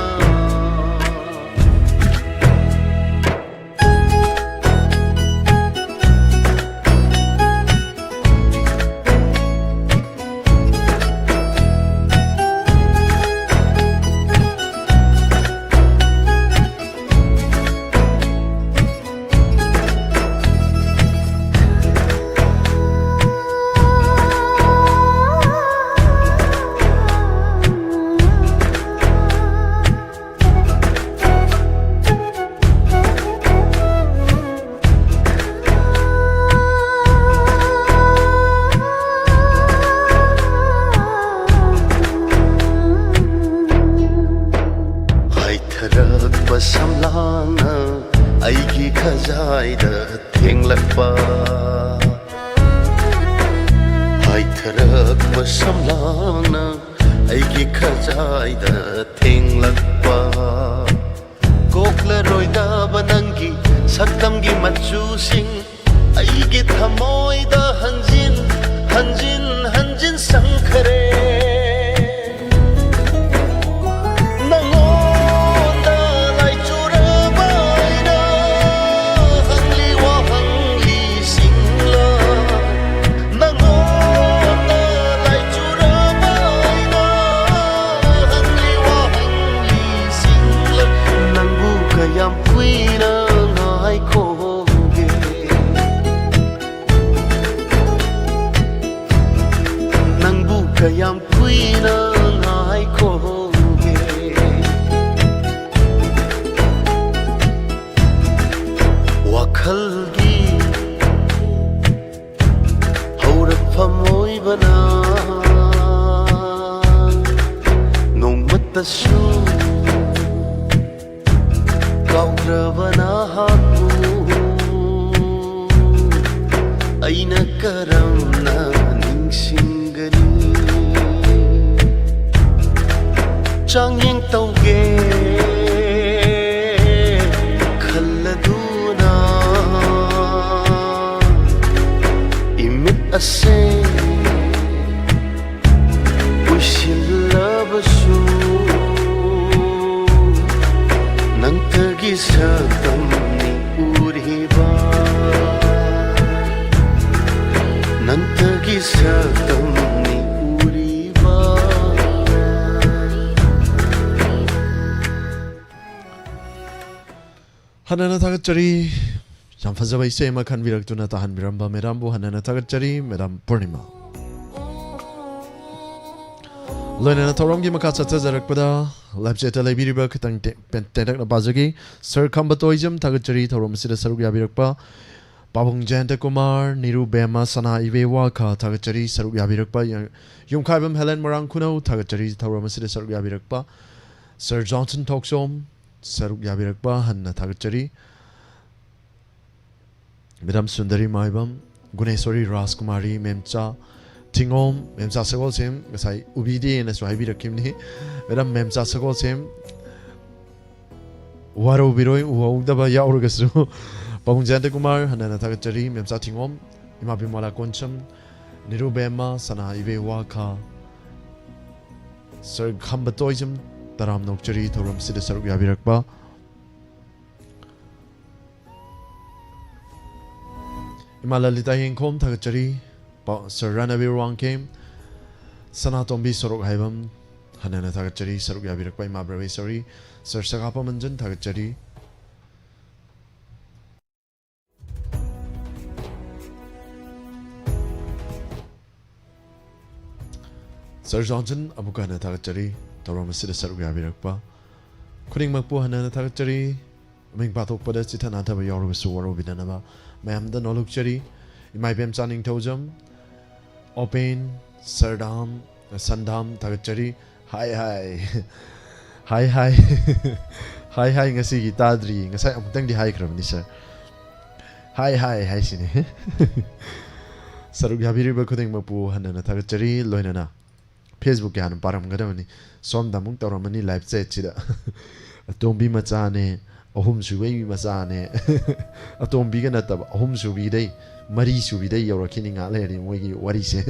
ꯍꯥꯏꯊꯔꯛꯄ ꯁꯝꯂꯥꯡꯅ ꯑꯩꯒꯤ ꯈꯖꯥꯏꯗ ꯊꯦꯡꯂꯛꯄ ꯍꯥꯏꯊꯔꯛꯄ ꯁꯝꯂꯥꯡꯅ ꯑꯩꯒꯤ ꯈꯖꯥꯏꯗ ꯊꯦꯡꯂꯛꯄ ꯀꯣꯛꯂꯔꯣꯏꯗꯕ ꯅꯪꯒꯤ ꯁꯛꯇꯝꯒꯤ ꯃꯆꯨꯁꯤꯡ ꯑꯩꯒꯤ ꯊꯃꯣꯏꯗ ꯍꯟꯖꯤꯟ ꯍꯟꯖꯤꯟ ꯍꯟꯖꯤꯟ ꯁꯪꯈꯔꯦ ꯌꯥꯝ ꯀꯨꯏꯅ ꯉꯥꯏꯈꯣꯒꯦ ꯅꯪꯕꯨ ꯀꯌꯥꯝ ꯀꯨꯏꯅ ꯉꯥꯏꯈꯣꯒꯦ ꯋꯥꯈꯜꯒꯤ ꯍꯧꯔꯛꯐꯝ ꯑꯣꯏꯕꯅ ꯅꯣꯡꯃꯇꯁꯨ ꯀꯥꯎꯗ꯭ꯔꯕꯅ ꯍꯥꯛꯄꯨ ꯑꯩꯅ ꯀꯔꯝꯅ ꯅꯤꯡꯁꯤꯡꯒꯅꯤ ꯆꯥꯡꯌꯦꯡ ꯇꯧꯒꯦ ꯈꯜꯂꯗꯨꯅ ꯏꯃꯤꯠ ꯑꯁꯦ ꯎꯏꯁꯤꯜꯂꯕꯁꯨ ꯅꯪꯇꯒꯤ ꯁꯛꯇꯝꯅꯤ ꯎꯔꯤꯕ ꯅꯪꯇꯒꯤ ꯁꯛꯇꯝꯅꯤ ꯎꯔꯤꯕ ꯍꯟꯅꯅ ꯊꯥꯒꯠꯆꯔꯤ ꯌꯥꯝ ꯐꯖꯕ ꯏꯁꯩ ꯑꯃ ꯈꯟꯕꯤꯔꯛꯇꯨꯅ ꯇꯥꯍꯟꯕꯤꯔꯝꯕ ꯃꯦꯗꯥꯝꯕꯨ ꯍꯟꯅꯅ ꯊꯥꯒꯠꯆꯔꯤ ꯃꯦꯗꯥꯝ ꯄꯨꯔꯅꯤꯃꯥ ꯂꯣꯏꯅꯅ ꯊꯧꯔꯝꯒꯤ ꯃꯈꯥ ꯆꯠꯊꯖꯔꯛꯄꯗ ꯂꯥꯏꯚ ꯆꯦꯠꯇ ꯂꯩꯕꯤꯔꯤꯕ ꯈꯤꯇꯪ ꯇꯦꯟꯇꯛꯅ ꯄꯥꯖꯒꯤ ꯁꯔ ꯈꯝꯕꯇꯣꯏꯖꯝ ꯊꯥꯒꯠꯆꯔꯤ ꯊꯧꯔꯝ ꯑꯁꯤꯗ ꯁꯔꯨꯛ ꯌꯥꯕꯤꯔꯛꯄ ꯄꯥꯕꯨꯡ ꯖꯌꯟꯇ ꯀꯨꯃꯥꯔ ꯅꯤꯔꯨ ꯕꯦꯃ ꯁꯅꯥ ꯏꯕꯦ ꯋꯥꯈꯥ ꯊꯥꯒꯠꯆꯔꯤ ꯁꯔꯨꯛ ꯌꯥꯕꯤꯔꯛꯄ ꯌꯨꯝꯈꯥꯏꯕꯝ ꯍꯦꯂꯦꯟ ꯃꯣꯔꯥꯡ ꯈꯨꯅꯧ ꯊꯥꯒꯠꯆꯔꯤ ꯊꯧꯔꯝ ꯑꯁꯤꯗ ꯁꯔꯨꯛ ꯌꯥꯕꯤꯔꯛꯄ ꯁꯔ ꯖꯣꯟꯁꯟ ꯊꯣꯛꯁꯣꯝ ꯁꯔꯨꯛ ꯌꯥꯕꯤꯔꯛꯄ ꯍꯟꯅ ꯊꯥꯒꯠꯆꯔꯤ ꯃꯦꯗꯥꯝ ꯁꯨꯟꯗꯔꯤ ꯃꯥꯏꯕꯝ ꯒꯨꯅꯦꯁꯣꯔꯤ ꯔꯥꯖꯀꯨꯃꯥꯔꯤ ꯃꯦꯝꯆꯥ ꯊꯤꯡꯉꯣꯝ ꯃꯦꯝꯆꯥ ꯁꯒꯣꯜꯁꯦꯝ ꯉꯁꯥꯏ ꯎꯕꯤꯗꯦꯅꯁꯨ ꯍꯥꯏꯕꯤꯔꯛꯈꯤꯕꯅꯤ ꯃꯦꯗꯥꯝ ꯃꯦꯝꯆꯥ ꯁꯒꯣꯜꯁꯦꯝ ꯋꯥꯔꯧꯕꯤꯔꯣꯏ ꯎꯍꯧꯗꯕ ꯌꯥꯎꯔꯒꯁꯨ ꯄꯥꯕꯨꯡ ꯖꯌꯟꯇ ꯀꯨꯃꯥꯔ ꯍꯟꯅꯅ ꯊꯥꯒꯠꯆꯔꯤ ꯃꯦꯝꯆꯥ ꯊꯤꯡꯉꯣꯝ ꯏꯃꯥ ꯕꯤꯃꯣꯂꯥ ꯀꯣꯟꯁꯝ ꯅꯤꯔꯨ ꯕꯦꯝꯃ ꯁꯅꯥ ꯏꯕꯦ ꯋꯥꯈꯥ ꯁꯔ ꯈꯝꯕꯇꯣꯏꯖꯝ ꯇꯔꯥꯝ ꯅꯣꯛꯆꯔꯤ ꯊꯧꯔꯝ ꯑꯁꯤꯗ ꯁꯔꯨꯛ ꯌꯥꯕꯤꯔꯛꯄ ꯏꯃꯥ ꯂꯂꯤꯇꯥ ꯌꯦꯡꯈꯣꯝ ꯊꯥꯒꯠꯆꯔꯤ ꯁꯔ ꯔꯥꯅꯕꯤꯔ ꯋꯥꯡꯈꯦꯝ ꯁꯅꯥꯇꯣꯝꯕꯤ ꯁꯣꯔꯣꯛ ꯍꯥꯏꯕꯝ ꯍꯟꯅꯅ ꯊꯥꯒꯠꯆꯔꯤ ꯁꯔꯨꯛ ꯌꯥꯕꯤꯔꯛꯄ ꯏꯃꯥ ꯕ꯭ꯔꯚꯦꯁꯣꯔꯤ ꯁꯔ ꯁꯒꯥꯄ ꯃꯟꯖꯟ ꯊꯥꯒꯠꯆꯔꯤ Sir Johnson amuka hana thagachari tawram asida saruk yabirakpa khuning makpu hana thagachari ming pathok pada chithana thaba yawru su waro bidanaba mayam da nolukchari imai bem chaning thojam open sardam sandam thagachari hi hi hi ngasi gi tadri ngasai amutang di hi kramni sir hi sini saruk yabiriba khuning makpu hana thagachari loinana Facebook ya han param gadamani som damung tawramani live chat chida atombi machane ahum subai machane atombi ga nataba ahum subi dai mari subi dai yawrakini nga le ri moigi wari se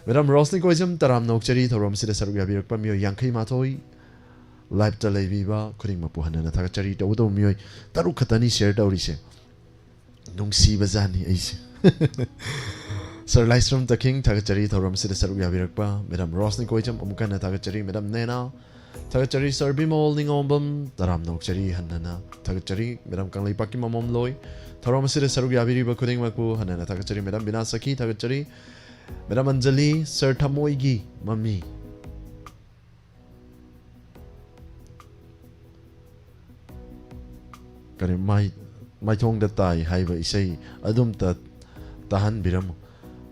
madam rosni koisam taram nokchari thoram sida saruk yabirak pa mio yankai mathoi live ta leibiba khuring mapu hanana thagachari tawdo mioi taru khatani share tawri se nungsi bazani aise Sir Lystrom the King Thagachari Thoram Sida Saruk Yabirakpa Madam Rosni Koicham Umukana Thagachari Madam Nena Thagachari Sir Bimol Ningombam Taram Nokchari Hanana Thagachari Madam Kangli Paki Mamom Loy Thoram Sida Saruk Yabiriba Kuding Maku Hanana Thagachari Madam Binasaki Thagachari Madam Anjali Sir Tamoigi Mami Kare mai thong da tai haiba isai adum ta tahan biram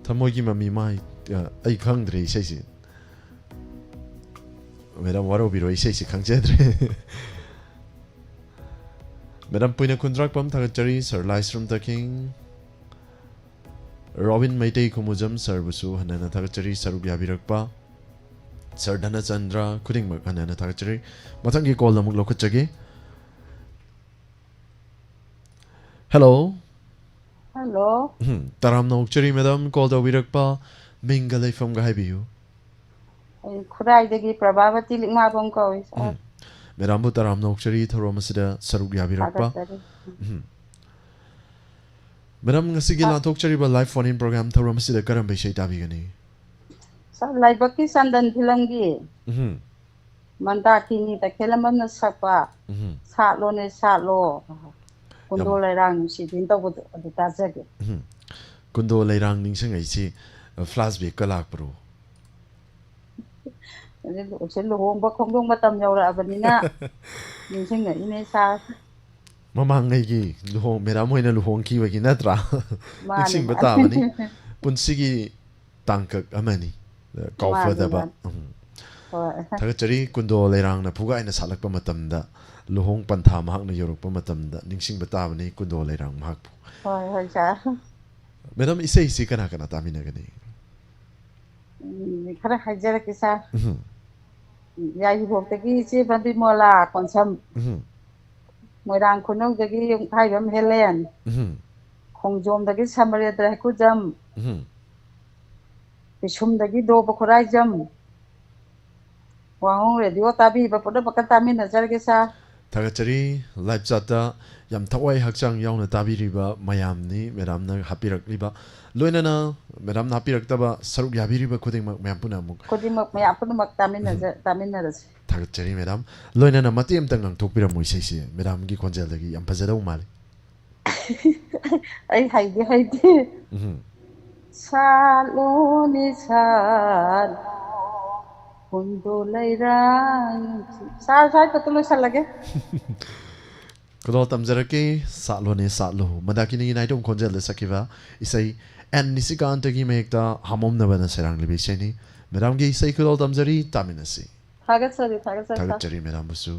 Tamogi mami mai ai khangdre isai si Madam waro biro isai si khangchedre Madam puina kundrak pam thagachari Sir Lystrom the King Robin Maitei Kumujam Sir Busu hanana thagachari Saruk Yabirakpa Sir Dhana Chandra Kuding mak hanana thagachari mathangi call namuk lokachage Hello Hello. Taram nokchari madam call the wirakpa mingalai from gaibiu Khurai dagi Prabhavati Lingma bom ko is. Madam bu taram nokchari thoromasida saruk yabirakpa Madam ngasigi la tokchari ba live phone in program thoromasida karam be shei tabigani Sa lai baki sandan philamgi manda kini ta khelamam na sakpa sa lo ne sa lo Kundo lairang si din to adu ta jage Kundo lairang ningsang ai si flashback ka lak pro Sen luhong ba khongdong matam yawra abanina ningsang ngai ine sa Mamang ngai gi luhong mera moina luhong ki wagi natra ningsing bata mani punsigi tangkak amani kaufada ba Thagachari kundo lairang na puga ina salakpa matamda Luhong pantha mahak na yorok pa matamda ningsing batabani kundo lairang mahak po Hoi sa Madam isay isi kana tamina gani Khara hajara kisa Ya hibok tagi si bandi mola konsam Moirang kunong tagi yung haibam helen Khongjom tagi samaria dra kujam Pishum tagi do bakurai jam Wahong radio tabi bapoda bakatamina jar kisa Thagachari live chata yam thawai hakchang yauna tabiriba mayamni madam na hapirak liba loinana madam na hapirak taba saruk yabiriba khuding mak mayam puna muk Khuding mak mayam puna mak tamina ras Thagachari madam loinana matiam tang nang thokpira moisai si madam gi konjel dagi yam phajadau mali Ai haidi Salo ni sal Kundo lairang Sal patuloy sa lagi Kudo tamjarake salo ne salo madakini naitong konjel le sakiva isai en nisika antagi mekta hamom na bana serang libi seni madam gi isai kudo tamjari taminasi Thagachari madam busu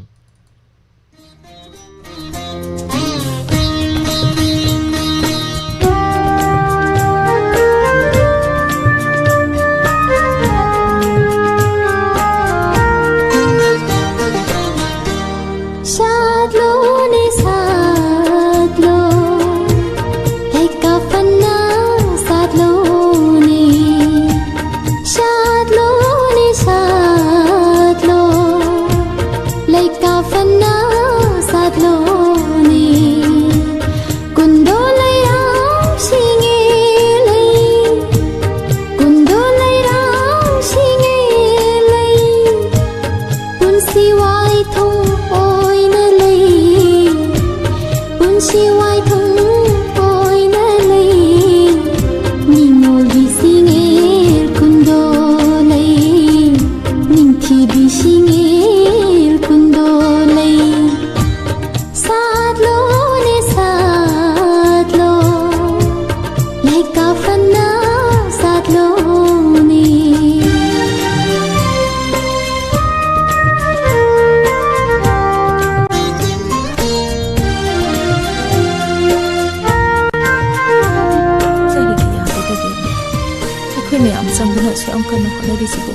ꯃꯌꯥꯝ ꯆꯪꯗꯨꯅ ꯁꯨꯌꯥꯝ ꯀꯟꯅ ꯍꯣꯠꯅꯔꯤꯁꯤꯕꯨ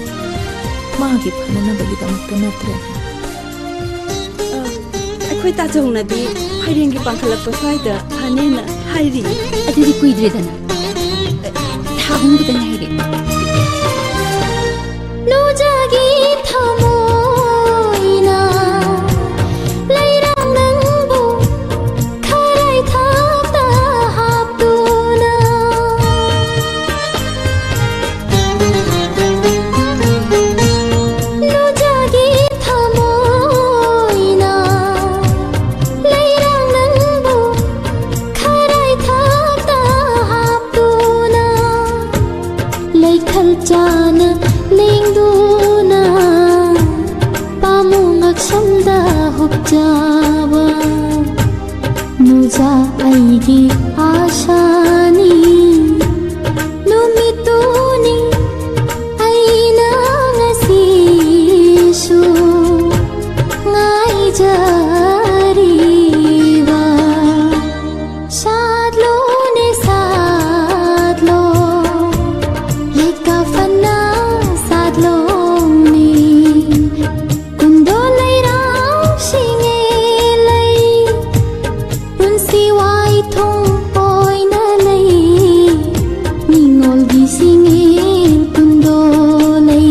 ꯃꯥꯒꯤ ꯐꯅꯅꯕꯒꯤꯗꯃꯛꯇ ꯅꯠꯇ꯭ꯔꯦ? ꯑꯩꯈꯣꯏ ꯇꯥꯆꯧꯅꯗꯤ ꯐꯩꯔꯦꯡꯒꯤ ꯄꯥꯡꯈꯠꯂꯛꯄ ꯁ꯭ꯋꯥꯏꯗ ꯐꯅꯦꯅ ꯍꯥꯏꯔꯤ. ꯑꯗꯨꯗꯤ ꯀꯨꯏꯗ꯭ꯔꯦꯗꯅ ꯊꯥ 6 ꯈꯛꯇ ꯉꯥꯏꯔꯦ. ꯅꯨꯖꯥꯒꯤ ꯊꯃꯣꯏꯅ ꯂꯩꯔꯥꯡ ꯅꯪꯕꯨ ꯈꯔꯥꯏ ꯊꯥꯛꯇ ꯍꯥꯞꯇꯨꯅ ꯅꯨꯖꯥꯒꯤ ꯊꯃꯣꯏꯅ ꯂꯩꯔꯥꯡ ꯅꯪꯕꯨꯈꯔꯥꯏ ꯊꯥꯛꯇ ꯍꯥꯞꯇꯨꯅ ꯂꯩꯈꯜ ꯆꯥꯅ ꯂꯦꯡꯗꯨꯅ ꯄꯥꯃꯨꯡ ꯉꯛꯁꯝꯗ ꯍꯨꯞꯆꯕ ꯅꯨꯖꯥ ꯑꯩꯒꯤ 아샤니 누미뚜니 아이나 ngasisu ngaijariwa sadlo ne sadlo leka fana sadlo ni kundolai ram singelai runsi wai thong oina lai ningol gi singel kundolai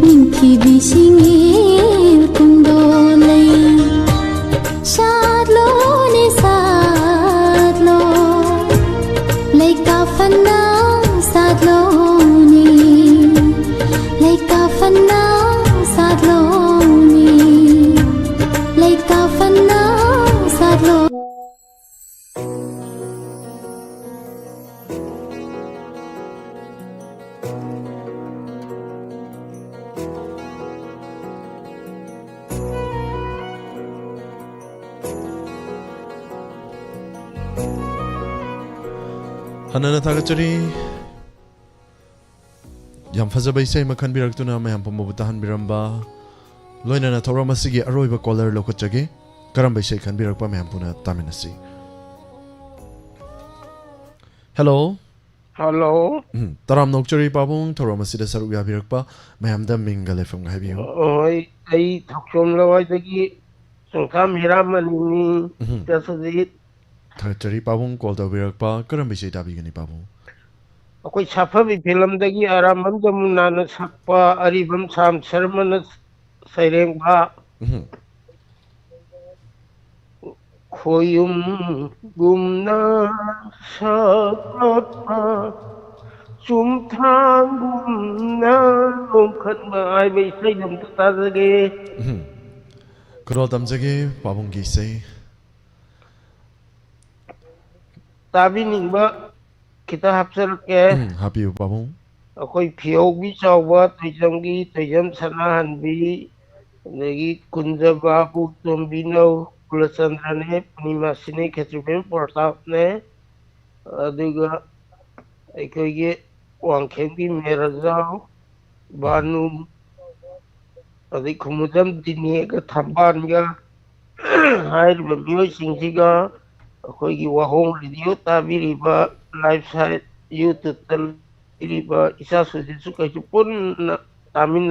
ningthi bi singel kundolai sadlo ne sadlo leka fana sadlo ni leka fana sadlo ni leka fana sadlo. Hanana Tagachari Yam Fazabay say Makan Biraktuna Mayam Pomobutahan Biramba Loinana Toramasigi Aroiba Collar Lokochage Karambay say Kan Birakpa Mayampuna Taminasi. Hello. Hello. Taram Nokchari Pabung Toramasida Saruga Birakpa Mayamda Mingale from Habibu. I Tokom Lawagi Sangam Hiramani Tasadi. Tagachari Pabung called the Birakpa Karambay say Tabigani Pabung. Akwai safabi filamdagi aramam jamuna sakpa aribam sam sharmana sairengba khoyum gumna sakpa sumthang gumna lomkhatma ai bai sai dam ta jage Kuro Damjage Pabung Gisay tabi ningba kita hapsal ke Happy Pabung. Akwai phiyog bi chawba thaijamgi thaijam sanahanbi negi kunjaba bu tombino kulasandane punimasine khetriben portapne aduga aikoige wangkhemgi merajao banu adi khumudam dini ka thambanga hair bamyo singsiga akoigi wahong radio tabiriba live site YouTube tabiriba isa sujisu kaisi pun tamin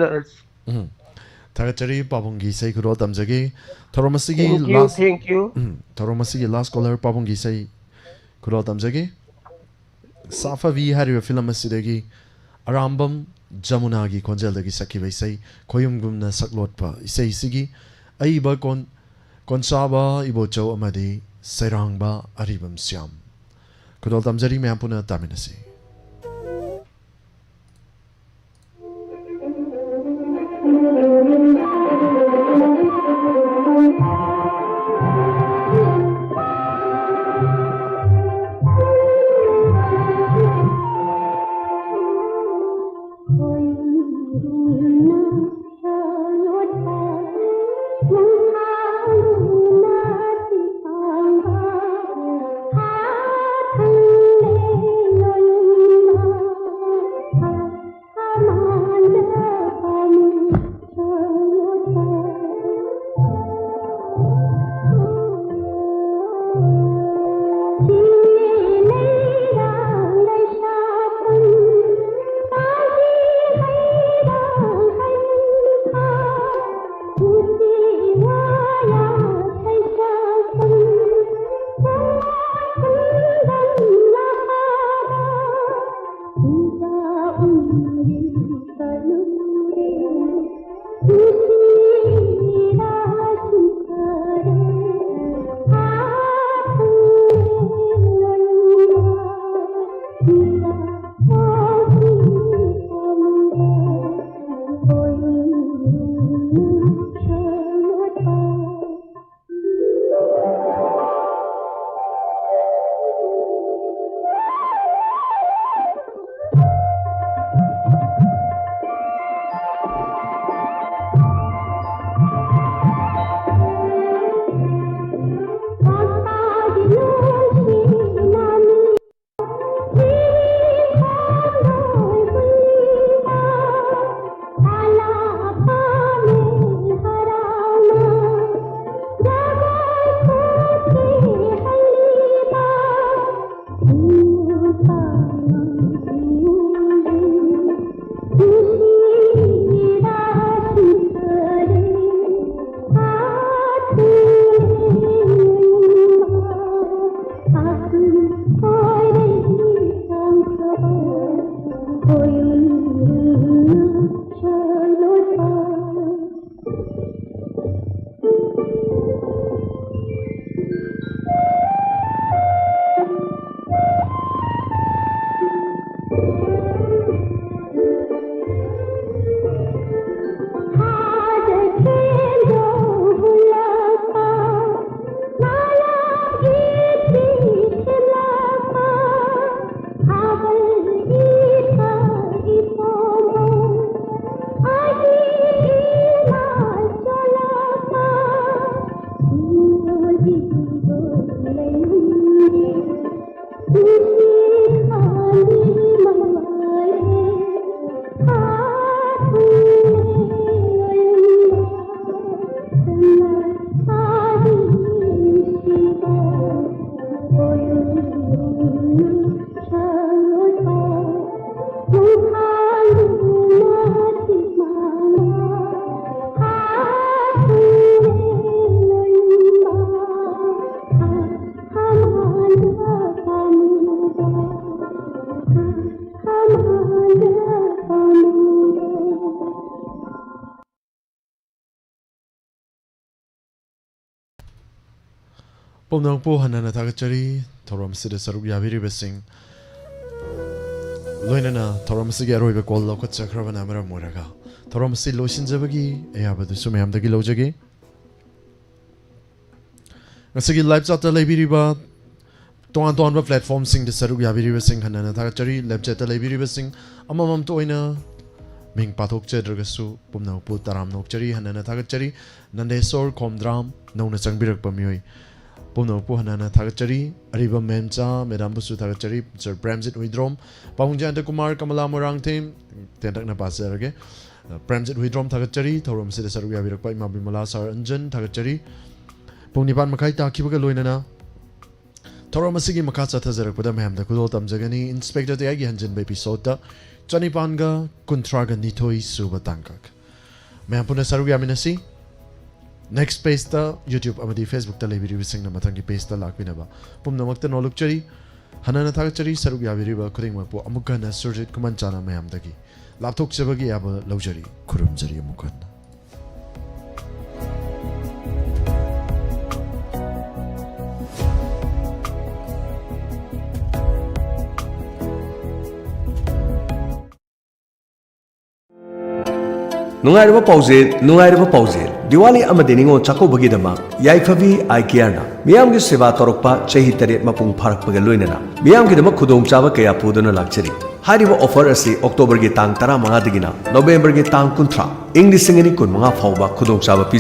Tagachari Pabungi say Kuro Damjagi Toromasigi thank you Toromasigi last caller Pabungi say Kuro Damjagi Safa V Hari film Sidagi Arambam Jamunagi Konjeldagi Saki Vaisai Koyum Gumna Saklotpa Isai Sigi Aiba Konsaba Ibocho Amadi Sairangba Aribam Siam Kudol Damjari Mampuna Taminasi. Hãy subscribe cho kênh Ghiền Mì Gõ để không bỏ lỡ Pomnangpo hanana tagachari thoram sida saruk yabiri besing loinana thoram sige roibe kol lo kotcha khrabana mara moraga thoram si losin jabagi ayabadu sumyam dagi lojage ngasigi live chat labiri ba ton ba platform sing de saruk yabiri besing hanana tagachari live chat labiri besing amamam to oina ming pathok chedragasu pomnangpo taram nokchari hanana tagachari nandesor komdram nona changbirak pamioi Pomnangpo hanana tagachari ariba memcha medam busu tagachari sir Premjit Widrom Pahungjanta Kumar Kamala Morang team tendak na pasarage Premjit Widrom tagachari thorom sida saru yabirakpa ima bimala sar anjan tagachari pongnipan makai ta kibaga loinana thorom asigi makatsa thajarakpada memda kudol tamjagani inspector te agi hanjan episode ta chanipanga kuntraga nithoi suba tangkak mempuna saru yaminasi Next page ta YouTube amadi Facebook ta lebiri bising na mathangi page ta lakbina ba pumna makta noluk chari hanana thak chari saruk yabiri ba khuding ma po amukka na surjit kuman chana mayam dagi lapthok chabagi aba lawjari khurum jari amukka Nungairaba pauzil Diwali amadi ningo chakobagi dama Yaifavi Aikiyarna Miyam gi seva torokpa chahi taret mapung pharakpaga loinana Miyam gi dama khudong chaba kaya puduna lakchari Hariba offer asi October gi tang 15 dagina November gi tang 30 English singani kun mga phauba khudong chaba